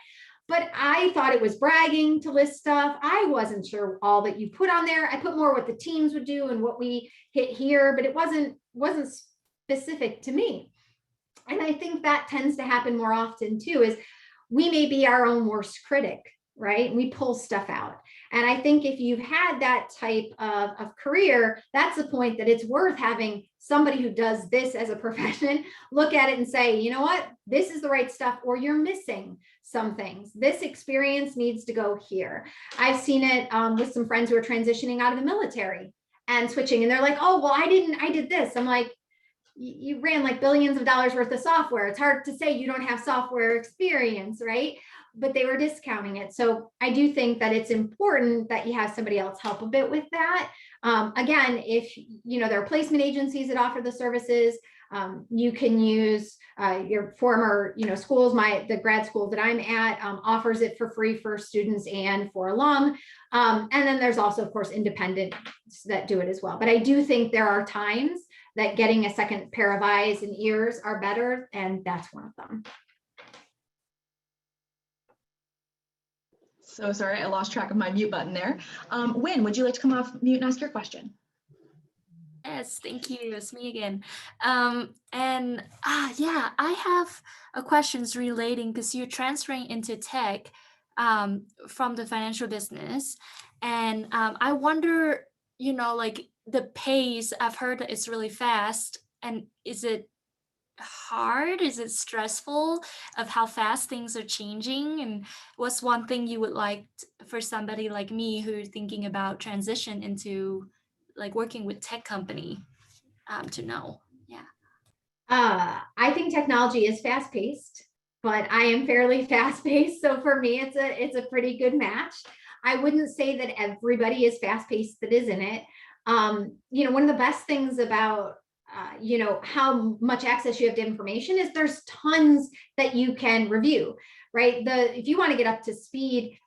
But I thought it was bragging to list stuff. I wasn't sure all that you put on there. I put more what the teams would do and what we hit here, but it wasn't specific to me. And I think that tends to happen more often too, is we may be our own worst critic, right? We pull stuff out. And I think if you've had that type of career, that's the point that it's worth having somebody who does this as a profession look at it and say, you know what, this is the right stuff, or you're missing some things. This experience needs to go here. I've seen it with some friends who are transitioning out of the military and switching, and they're like, oh, well, I did this. I'm like, you ran like billions of dollars worth of software. It's hard to say you don't have software experience, right? But they were discounting it. So I do think that it's important that you have somebody else help a bit with that. Again, if there are placement agencies that offer the services, you can use your former schools. The grad school that I'm at offers it for free for students and for alum. And then there's also, of course, independents that do it as well. But I do think there are times that getting a second pair of eyes and ears are better, and that's one of them. So sorry, I lost track of my mute button there. Wynn, would you like to come off mute and ask your question? Yes, thank you. It's me again. Yeah, I have a questions relating, because you're transferring into tech from the financial business, and I wonder, like the pace. I've heard that it's really fast, and is it hard? Is it stressful of how fast things are changing? And what's one thing you would like for somebody like me who's thinking about transition into like working with tech company to know? Yeah. I think technology is fast paced, but I am fairly fast paced. So for me, it's a pretty good match. I wouldn't say that everybody is fast paced that is in it. One of the best things about how much access you have to information is there's tons that you can review, right? If you want to get up to speed,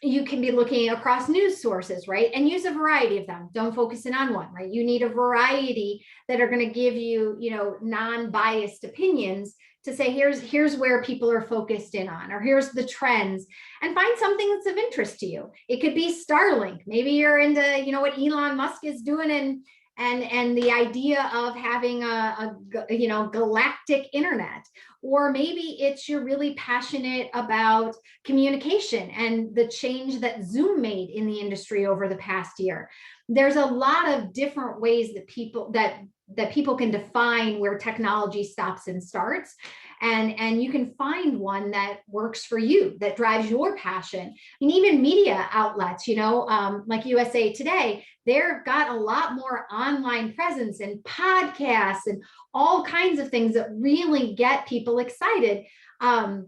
you can be looking across news sources, right? And use a variety of them. Don't focus in on one, right? You need a variety that are going to give you, non-biased opinions to say, here's where people are focused in on, or here's the trends, and find something that's of interest to you. It could be Starlink. Maybe you're into, what Elon Musk is doing and the idea of having a galactic internet, or maybe it's you're really passionate about communication and the change that Zoom made in the industry over the past year. There's a lot of different ways that people can define where technology stops and starts, and you can find one that works for you, that drives your passion. And even media outlets, like USA Today, they've got a lot more online presence and podcasts and all kinds of things that really get people excited. I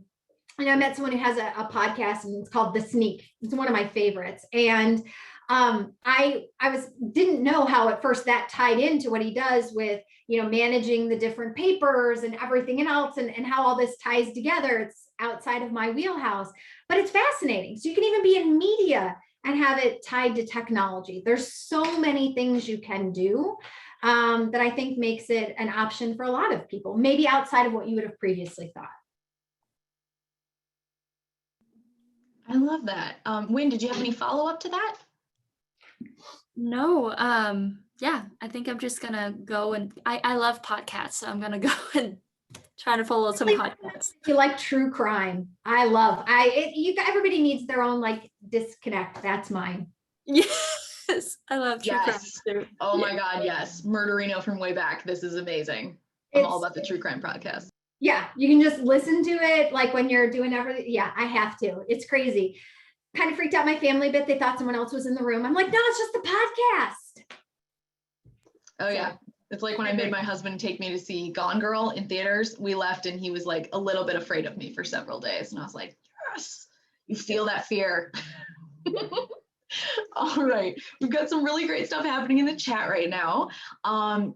met someone who has a podcast, and it's called The Sneak. It's one of my favorites. And I didn't know how at first that tied into what he does with, managing the different papers and everything else, and how all this ties together. It's outside of my wheelhouse, but it's fascinating. So you can even be in media and have it tied to technology. There's so many things you can do that I think makes it an option for a lot of people, maybe outside of what you would have previously thought. I love that. Wynn, did you have any follow-up to that? No, yeah, I think I'm just gonna go, and I love podcasts, so I'm gonna go and try to follow some podcasts. You like true crime? Everybody needs their own disconnect. That's mine. Yes, I love true crime too. Oh my God, yes. Murderino from way back. This is amazing. I'm all about the true crime podcast. Yeah, you can just listen to it when you're doing everything. Yeah, I have to. It's crazy. Kind of freaked out my family a bit. They thought someone else was in the room. I'm like, no, it's just the podcast. Oh yeah. It's like when I made my husband take me to see Gone Girl in theaters. We left and he was a little bit afraid of me for several days. And I was like, yes, you feel that fear. All right, we've got some really great stuff happening in the chat right now.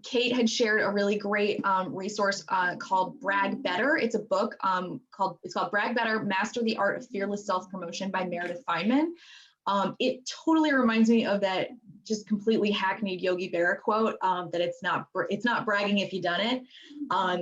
Kate had shared a really great resource called Brag Better. It's a book called Brag Better, Master the Art of Fearless Self-Promotion by Meredith Feynman. It totally reminds me of that just completely hackneyed Yogi Berra quote that it's not bragging if you've done it.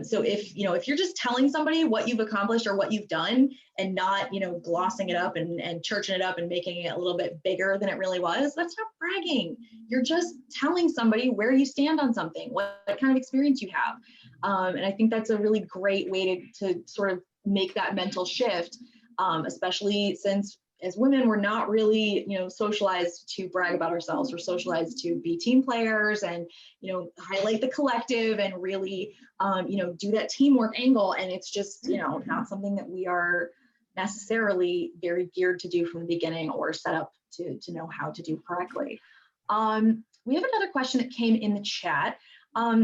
So if you're just telling somebody what you've accomplished or what you've done and not glossing it up and churching it up and making it a little bit bigger than it really was, that's not bragging. You're just telling somebody where you stand on something, what kind of experience you have. And I think that's a really great way to sort of make that mental shift, especially since as women, we're not really, socialized to brag about ourselves. We're socialized to be team players and, highlight the collective and really, do that teamwork angle. And it's just, not something that we are necessarily very geared to do from the beginning or set up to know how to do correctly. We have another question that came in the chat.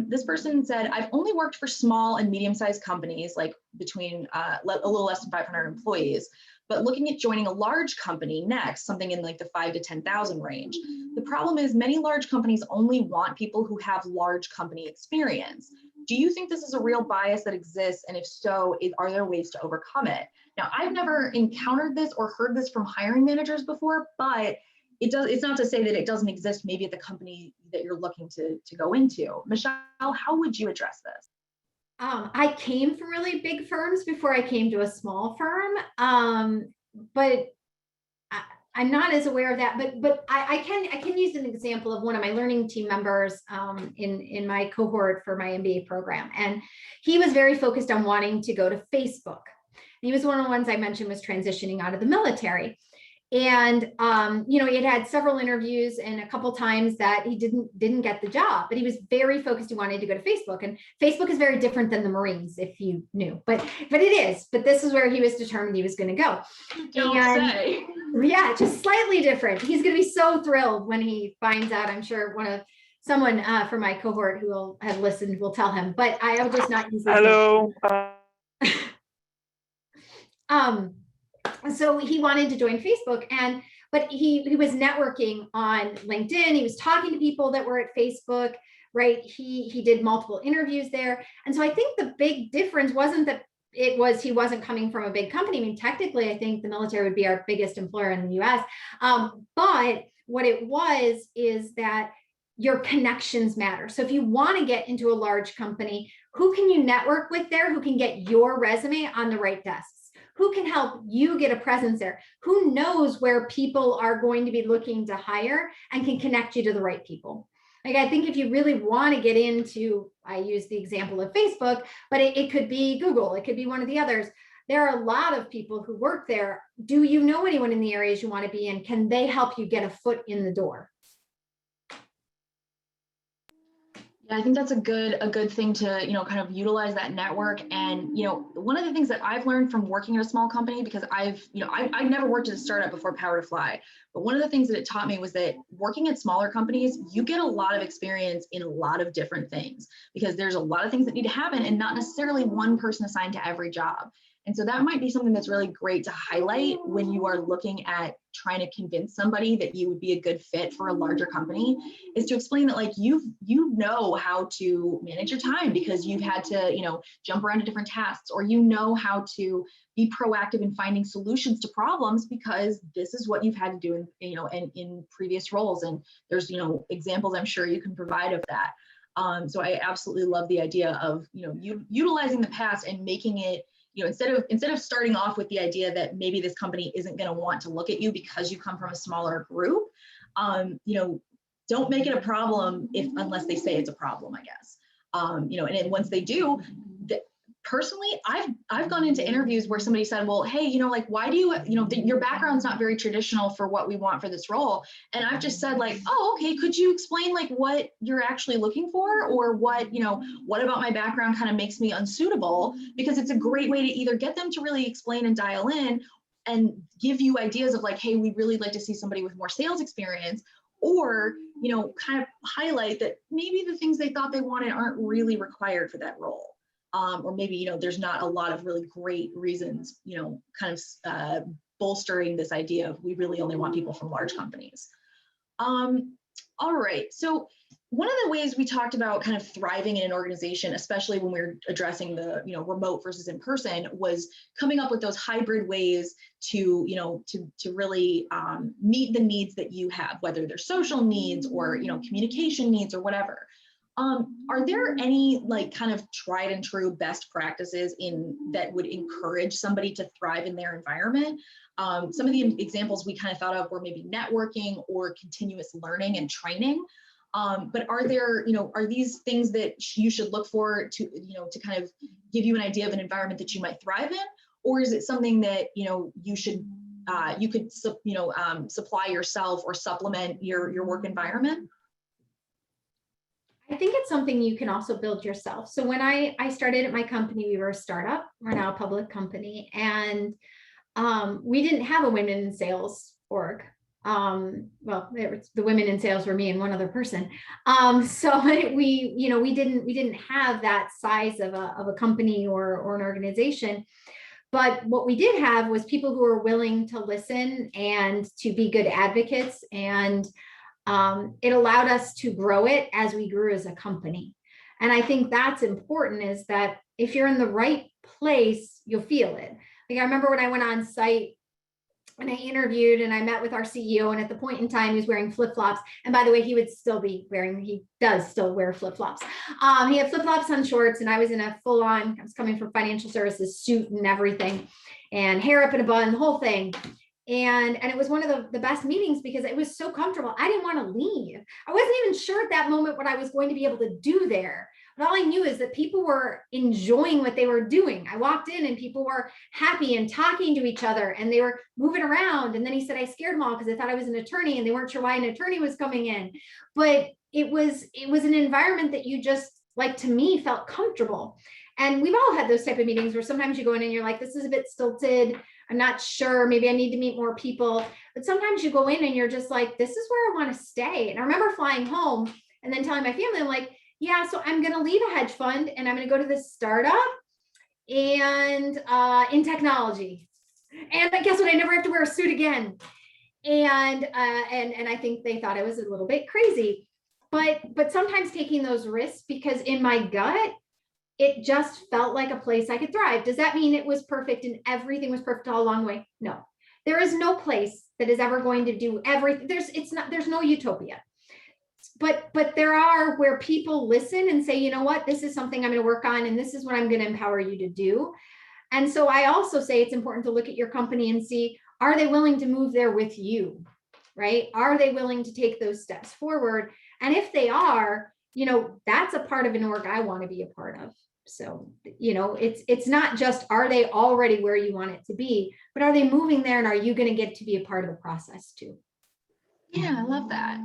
This person said, I've only worked for small and medium-sized companies, like between a little less than 500 employees. But looking at joining a large company next, something in the 5 to 10,000 range. The problem is many large companies only want people who have large company experience. Do you think this is a real bias that exists? And if so, are there ways to overcome it? Now, I've never encountered this or heard this from hiring managers before, but it's not to say that it doesn't exist maybe at the company that you're looking to go into. Michelle, how would you address this? I came from really big firms before I came to a small firm, but I'm not as aware of that. But I can use an example of one of my learning team members in my cohort for my MBA program, and he was very focused on wanting to go to Facebook. He was one of the ones I mentioned was transitioning out of the military. And he had several interviews, and a couple times that he didn't get the job, but he was very focused. He wanted to go to Facebook, and Facebook is very different than the Marines, if you knew, but it is. But this is where he was determined he was going to go. Don't say. Yeah, just slightly different. He's going to be so thrilled when he finds out. I'm sure someone from my cohort who will have listened will tell him, but I will just not use this. Hello. So he wanted to join Facebook, but he was networking on LinkedIn. He was talking to people that were at Facebook, right? He did multiple interviews there. And so I think the big difference wasn't that he wasn't coming from a big company. I mean, technically, I think the military would be our biggest employer in the US. But what it was is that your connections matter. So if you want to get into a large company, who can you network with there? Who can get your resume on the right desks? Who can help you get a presence there? Who knows where people are going to be looking to hire and can connect you to the right people? Like, I think if you really want to get into, I use the example of Facebook, but it could be Google, it could be one of the others. There are a lot of people who work there. Do you know anyone in the areas you want to be in? Can they help you get a foot in the door? Yeah, I think that's a good thing to, kind of utilize that network. And, one of the things that I've learned from working at a small company, because I've never worked at a startup before Power to Fly, but one of the things that it taught me was that working at smaller companies, you get a lot of experience in a lot of different things, because there's a lot of things that need to happen and not necessarily one person assigned to every job. And so that might be something that's really great to highlight when you are looking at trying to convince somebody that you would be a good fit for a larger company, is to explain that, like, you know how to manage your time because you've had to, jump around to different tasks, or how to be proactive in finding solutions to problems because this is what you've had to do in previous roles. And there's, examples I'm sure you can provide of that. So I absolutely love the idea of, utilizing the past and making it, instead of starting off with the idea that maybe this company isn't going to want to look at you because you come from a smaller group, don't make it a problem unless they say it's a problem, I guess. And then once they do, personally, I've gone into interviews where somebody said, well, hey, why do you, your background's not very traditional for what we want for this role. And I've just said, like, oh, okay, could you explain like what you're actually looking for, or what about my background kind of makes me unsuitable? Because it's a great way to either get them to really explain and dial in and give you ideas of like, hey, we'd really like to see somebody with more sales experience, or, kind of highlight that maybe the things they thought they wanted aren't really required for that role. Or maybe, there's not a lot of really great reasons, kind of bolstering this idea of we really only want people from large companies. All right, so one of the ways we talked about kind of thriving in an organization, especially when we're addressing the, remote versus in person, was coming up with those hybrid ways to, to really meet the needs that you have, whether they're social needs or, communication needs or whatever. Are there any like kind of tried and true best practices that would encourage somebody to thrive in their environment? Some of the examples we kind of thought of were maybe networking or continuous learning and training. But are there, are these things that you should look for to, to kind of give you an idea of an environment that you might thrive in? Or is it something that, you should, you could, supply yourself or supplement your work environment? I think it's something you can also build yourself. So when I started at my company, we were a startup. We're now a public company, and we didn't have a women in sales org. Well, the women in sales were me and one other person. So we didn't have that size of a company or an organization. But what we did have was people who were willing to listen and to be good advocates, and it allowed us to grow it as we grew as a company. And I think that's important, is that if you're in the right place, you'll feel it. Like, I remember when I went on site and I interviewed and I met with our CEO, and at the point in time he was wearing flip-flops. And by the way, he does still wear flip-flops. He had flip-flops on shorts, and I was in a full-on, I was coming from financial services, suit and everything, and hair up in a bun, the whole thing. And it was one of the best meetings because it was so comfortable. I didn't want to leave. I wasn't even sure at that moment what I was going to be able to do there, But all I knew is that people were enjoying what they were doing. I walked in and people were happy and talking to each other and they were moving around. And then he said, I scared them all because they thought I was an attorney and they weren't sure why an attorney was coming in. But it was an environment that you just, like, to me, felt comfortable. And we've all had those type of meetings where sometimes you go in and you're like, this is a bit stilted. I'm not sure, maybe I need to meet more people. But sometimes you go in and you're just like, this is where I want to stay. And I remember flying home and then telling my family, I'm like, yeah, so I'm going to leave a hedge fund and I'm going to go to this startup and in technology. And guess what? I never have to wear a suit again. And I think they thought I was a little bit crazy. But sometimes taking those risks, because in my gut, it just felt like a place I could thrive. Does that mean it was perfect and everything was perfect all along the way? No. There is no place that is ever going to do everything. There's no utopia. But there are where people listen and say, you know what, this is something I'm going to work on and this is what I'm going to empower you to do. And so I also say it's important to look at your company and see, are they willing to move there with you, right? Are they willing to take those steps forward? And if they are, you know, that's a part of an org I want to be a part of. So, you know, it's not just, are they already where you want it to be, but are they moving there and are you going to get to be a part of the process too? Yeah, I love that.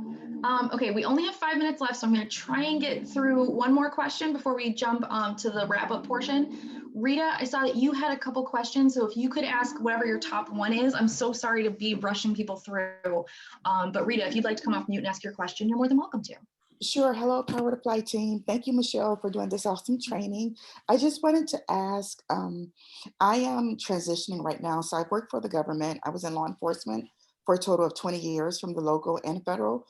Okay, we only have 5 minutes left, so I'm going to try and get through one more question before we jump to the wrap-up portion. Rita, I saw that you had a couple questions, so if you could ask whatever your top one is. I'm so sorry to be rushing people through, but Rita, if you'd like to come off mute and ask your question, you're more than welcome to. Sure. Hello, Power to Fly team. Thank you, Michelle, for doing this awesome training. I just wanted to ask, I am transitioning right now. So I've worked for the government. I was in law enforcement for a total of 20 years from the local and federal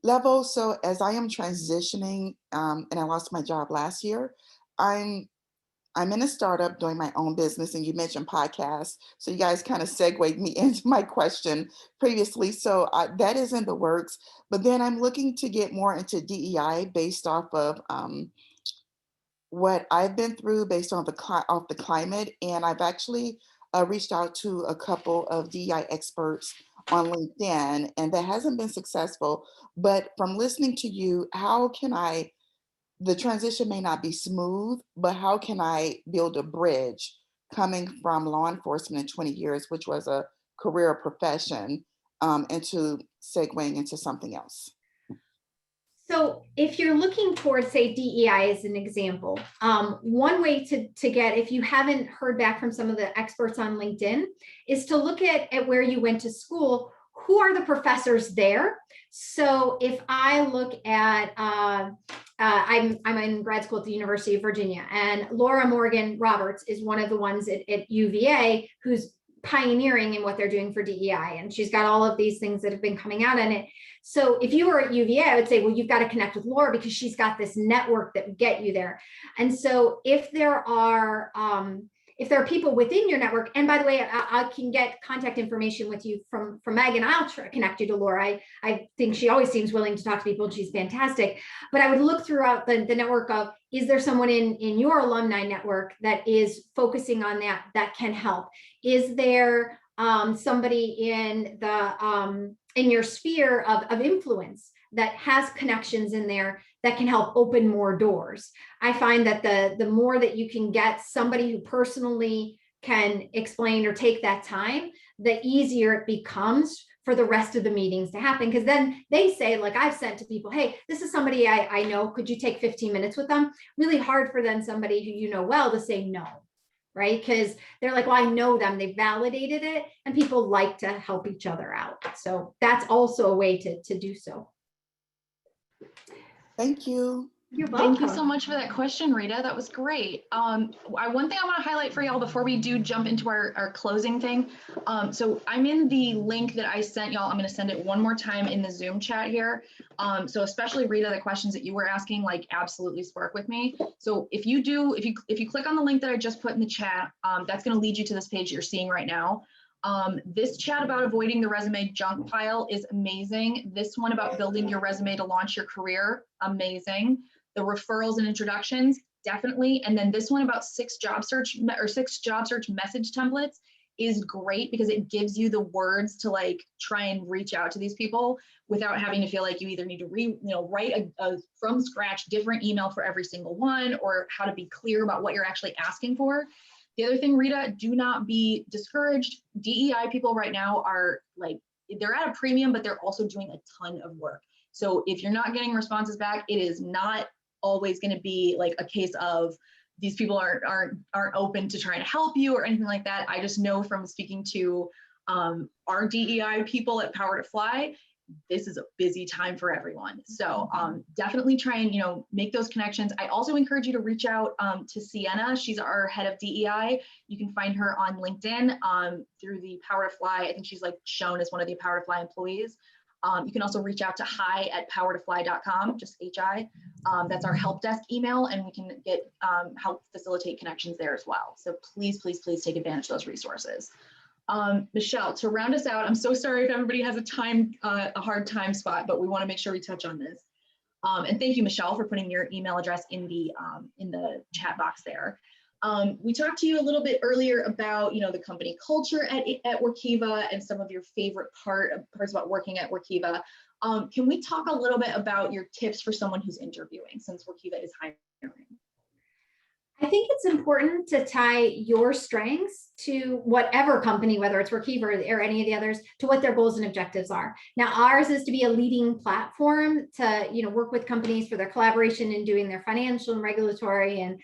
level. So as I am transitioning, and I lost my job last year, I'm in a startup doing my own business, and you mentioned podcasts. So you guys kind of segued me into my question previously. So that is in the works. But then I'm looking to get more into DEI based off of what I've been through based on the climate. And I've actually reached out to a couple of DEI experts on LinkedIn, and that hasn't been successful. But from listening to you, how can the transition may not be smooth, but how can I build a bridge coming from law enforcement in 20 years, which was a career profession, into segueing into something else? So if you're looking towards, say, DEI as an example, one way to get, if you haven't heard back from some of the experts on LinkedIn, is to look at where you went to school. Who are the professors there? So if I look at, I'm in grad school at the University of Virginia, and Laura Morgan Roberts is one of the ones at UVA who's pioneering in what they're doing for DEI. And she's got all of these things that have been coming out in it. So if you were at UVA, I would say, well, you've got to connect with Laura because she's got this network that would get you there. And so if there are people within your network, and by the way, I can get contact information with you from Meg, and I'll connect you to Laura. I think she always seems willing to talk to people, and she's fantastic. But I would look throughout the network of, is there someone in your alumni network that is focusing on that can help? Is there somebody in your sphere of influence that has connections in there that can help open more doors? I find that the more that you can get somebody who personally can explain or take that time, the easier it becomes for the rest of the meetings to happen. Because then they say, like I've said to people, hey, this is somebody I know, could you take 15 minutes with them? Really hard for then somebody who you know well to say no, right? Because they're like, well, I know them, they validated it, and people like to help each other out. So that's also a way to do so. Thank you. You're welcome. Thank you so much for that question, Rita. That was great. One thing I want to highlight for y'all before we do jump into our closing thing. So I'm in the link that I sent y'all. I'm going to send it one more time in the Zoom chat here. So especially Rita, the questions that you were asking, like, absolutely spark with me. So if you click on the link that I just put in the chat, that's going to lead you to this page that you're seeing right now. This chat about avoiding the resume junk pile is amazing. This one about building your resume to launch your career, amazing. The referrals and introductions, definitely. And then this one about 6 job search message templates is great because it gives you the words to like try and reach out to these people without having to feel like you either need to write a from scratch different email for every single one, or how to be clear about what you're actually asking for. The other thing, Rita, do not be discouraged. DEI people right now are like, they're at a premium, but they're also doing a ton of work. So if you're not getting responses back, it is not always going to be like a case of these people aren't open to trying to help you or anything like that. I just know from speaking to our DEI people at Power to Fly, this is a busy time for everyone. So definitely try and, make those connections. I also encourage you to reach out to Sienna. She's our head of DEI. You can find her on LinkedIn through the Power to Fly. I think she's like shown as one of the Power to Fly employees. You can also reach out to hi@powertofly.com, just HI. That's our help desk email, and we can get help facilitate connections there as well. So please, please, please take advantage of those resources. Michelle, to round us out, I'm so sorry if everybody has a hard time spot, but we want to make sure we touch on this. And thank you, Michelle, for putting your email address in the chat box there. We talked to you a little bit earlier about, the company culture at Workiva and some of your favorite parts about working at Workiva. Can we talk a little bit about your tips for someone who's interviewing, since Workiva is hiring? I think it's important to tie your strengths to whatever company, whether it's Workiva or any of the others, to what their goals and objectives are. Now, ours is to be a leading platform to, work with companies for their collaboration in doing their financial and regulatory and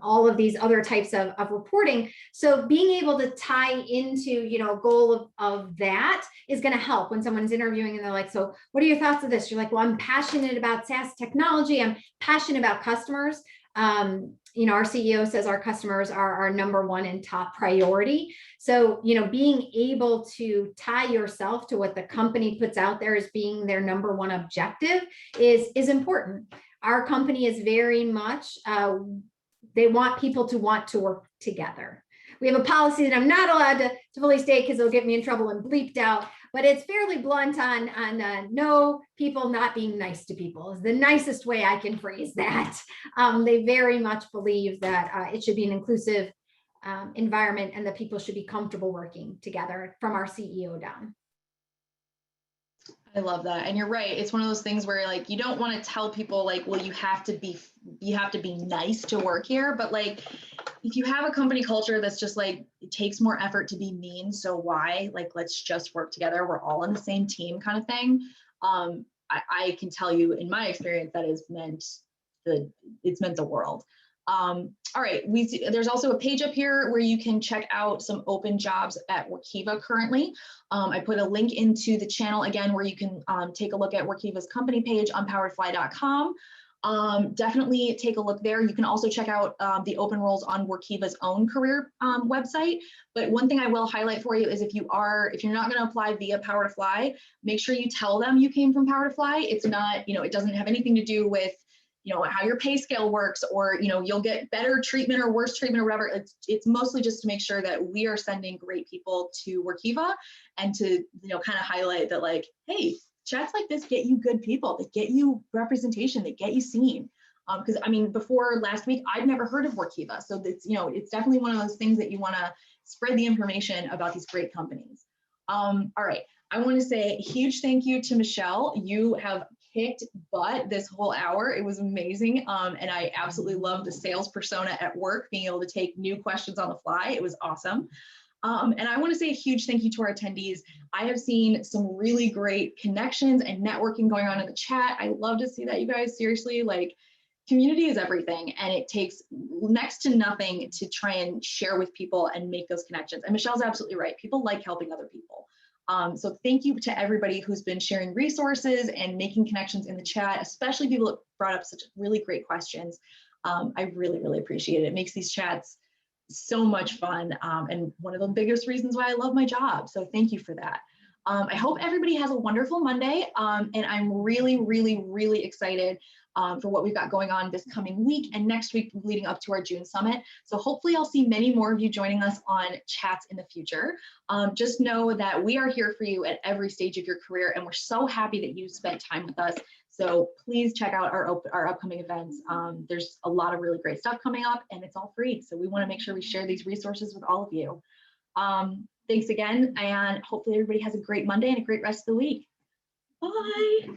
all of these other types of reporting. So being able to tie into, a goal of that is going to help when someone's interviewing and they're like, so what are your thoughts of this? You're like, well, I'm passionate about SaaS technology. I'm passionate about customers. Our CEO says our customers are our number one and top priority. So, being able to tie yourself to what the company puts out there as being their number one objective is important. Our company is very much, they want people to want to work together. We have a policy that I'm not allowed to fully state because it'll get me in trouble and bleeped out, but it's fairly blunt on no people not being nice to people is the nicest way I can phrase that. They very much believe that it should be an inclusive environment and that people should be comfortable working together from our CEO down. I love that. And you're right. It's one of those things where like, you don't want to tell people like, well, you have to be nice to work here. But like, if you have a company culture that's just like, it takes more effort to be mean. So why? Like, let's just work together. We're all on the same team kind of thing. I can tell you in my experience, that has meant it's meant the world. All right, there's also a page up here where you can check out some open jobs at Workiva currently. I put a link into the channel again where you can take a look at Workiva's company page on powerfly.com. Definitely take a look there. You can also check out the open roles on Workiva's own career website. But one thing I will highlight for you is if you're not going to apply via Power to Fly, make sure you tell them you came from Power to Fly. It's not, it doesn't have anything to do with how your pay scale works, or you'll get better treatment or worse treatment or whatever. It's mostly just to make sure that we are sending great people to Workiva, and to kind of highlight that, like, hey, chats like this get you good people, that get you representation, that get you seen. Because before last week, I'd never heard of Workiva, so it's it's definitely one of those things that you want to spread the information about these great companies. All right, I want to say a huge thank you to Michelle. You have kicked butt this whole hour. It was amazing. And I absolutely love the sales persona at work, being able to take new questions on the fly. It was awesome. And I want to say a huge thank you to our attendees. I have seen some really great connections and networking going on in the chat. I love to see that, you guys. Seriously, like, community is everything, and it takes next to nothing to try and share with people and make those connections. And Michelle's absolutely right. People like helping other people. So thank you to everybody who's been sharing resources and making connections in the chat, especially people that brought up such really great questions. I really, really appreciate it. It makes these chats so much fun, and one of the biggest reasons why I love my job. So thank you for that. I hope everybody has a wonderful Monday, and I'm really, really, really excited for what we've got going on this coming week and next week leading up to our June summit. So hopefully I'll see many more of you joining us on chats in the future. Just know that we are here for you at every stage of your career, and we're so happy that you spent time with us. So please check out our upcoming events. There's a lot of really great stuff coming up, and it's all free. So we want to make sure we share these resources with all of you. Thanks again, and hopefully everybody has a great Monday and a great rest of the week. Bye.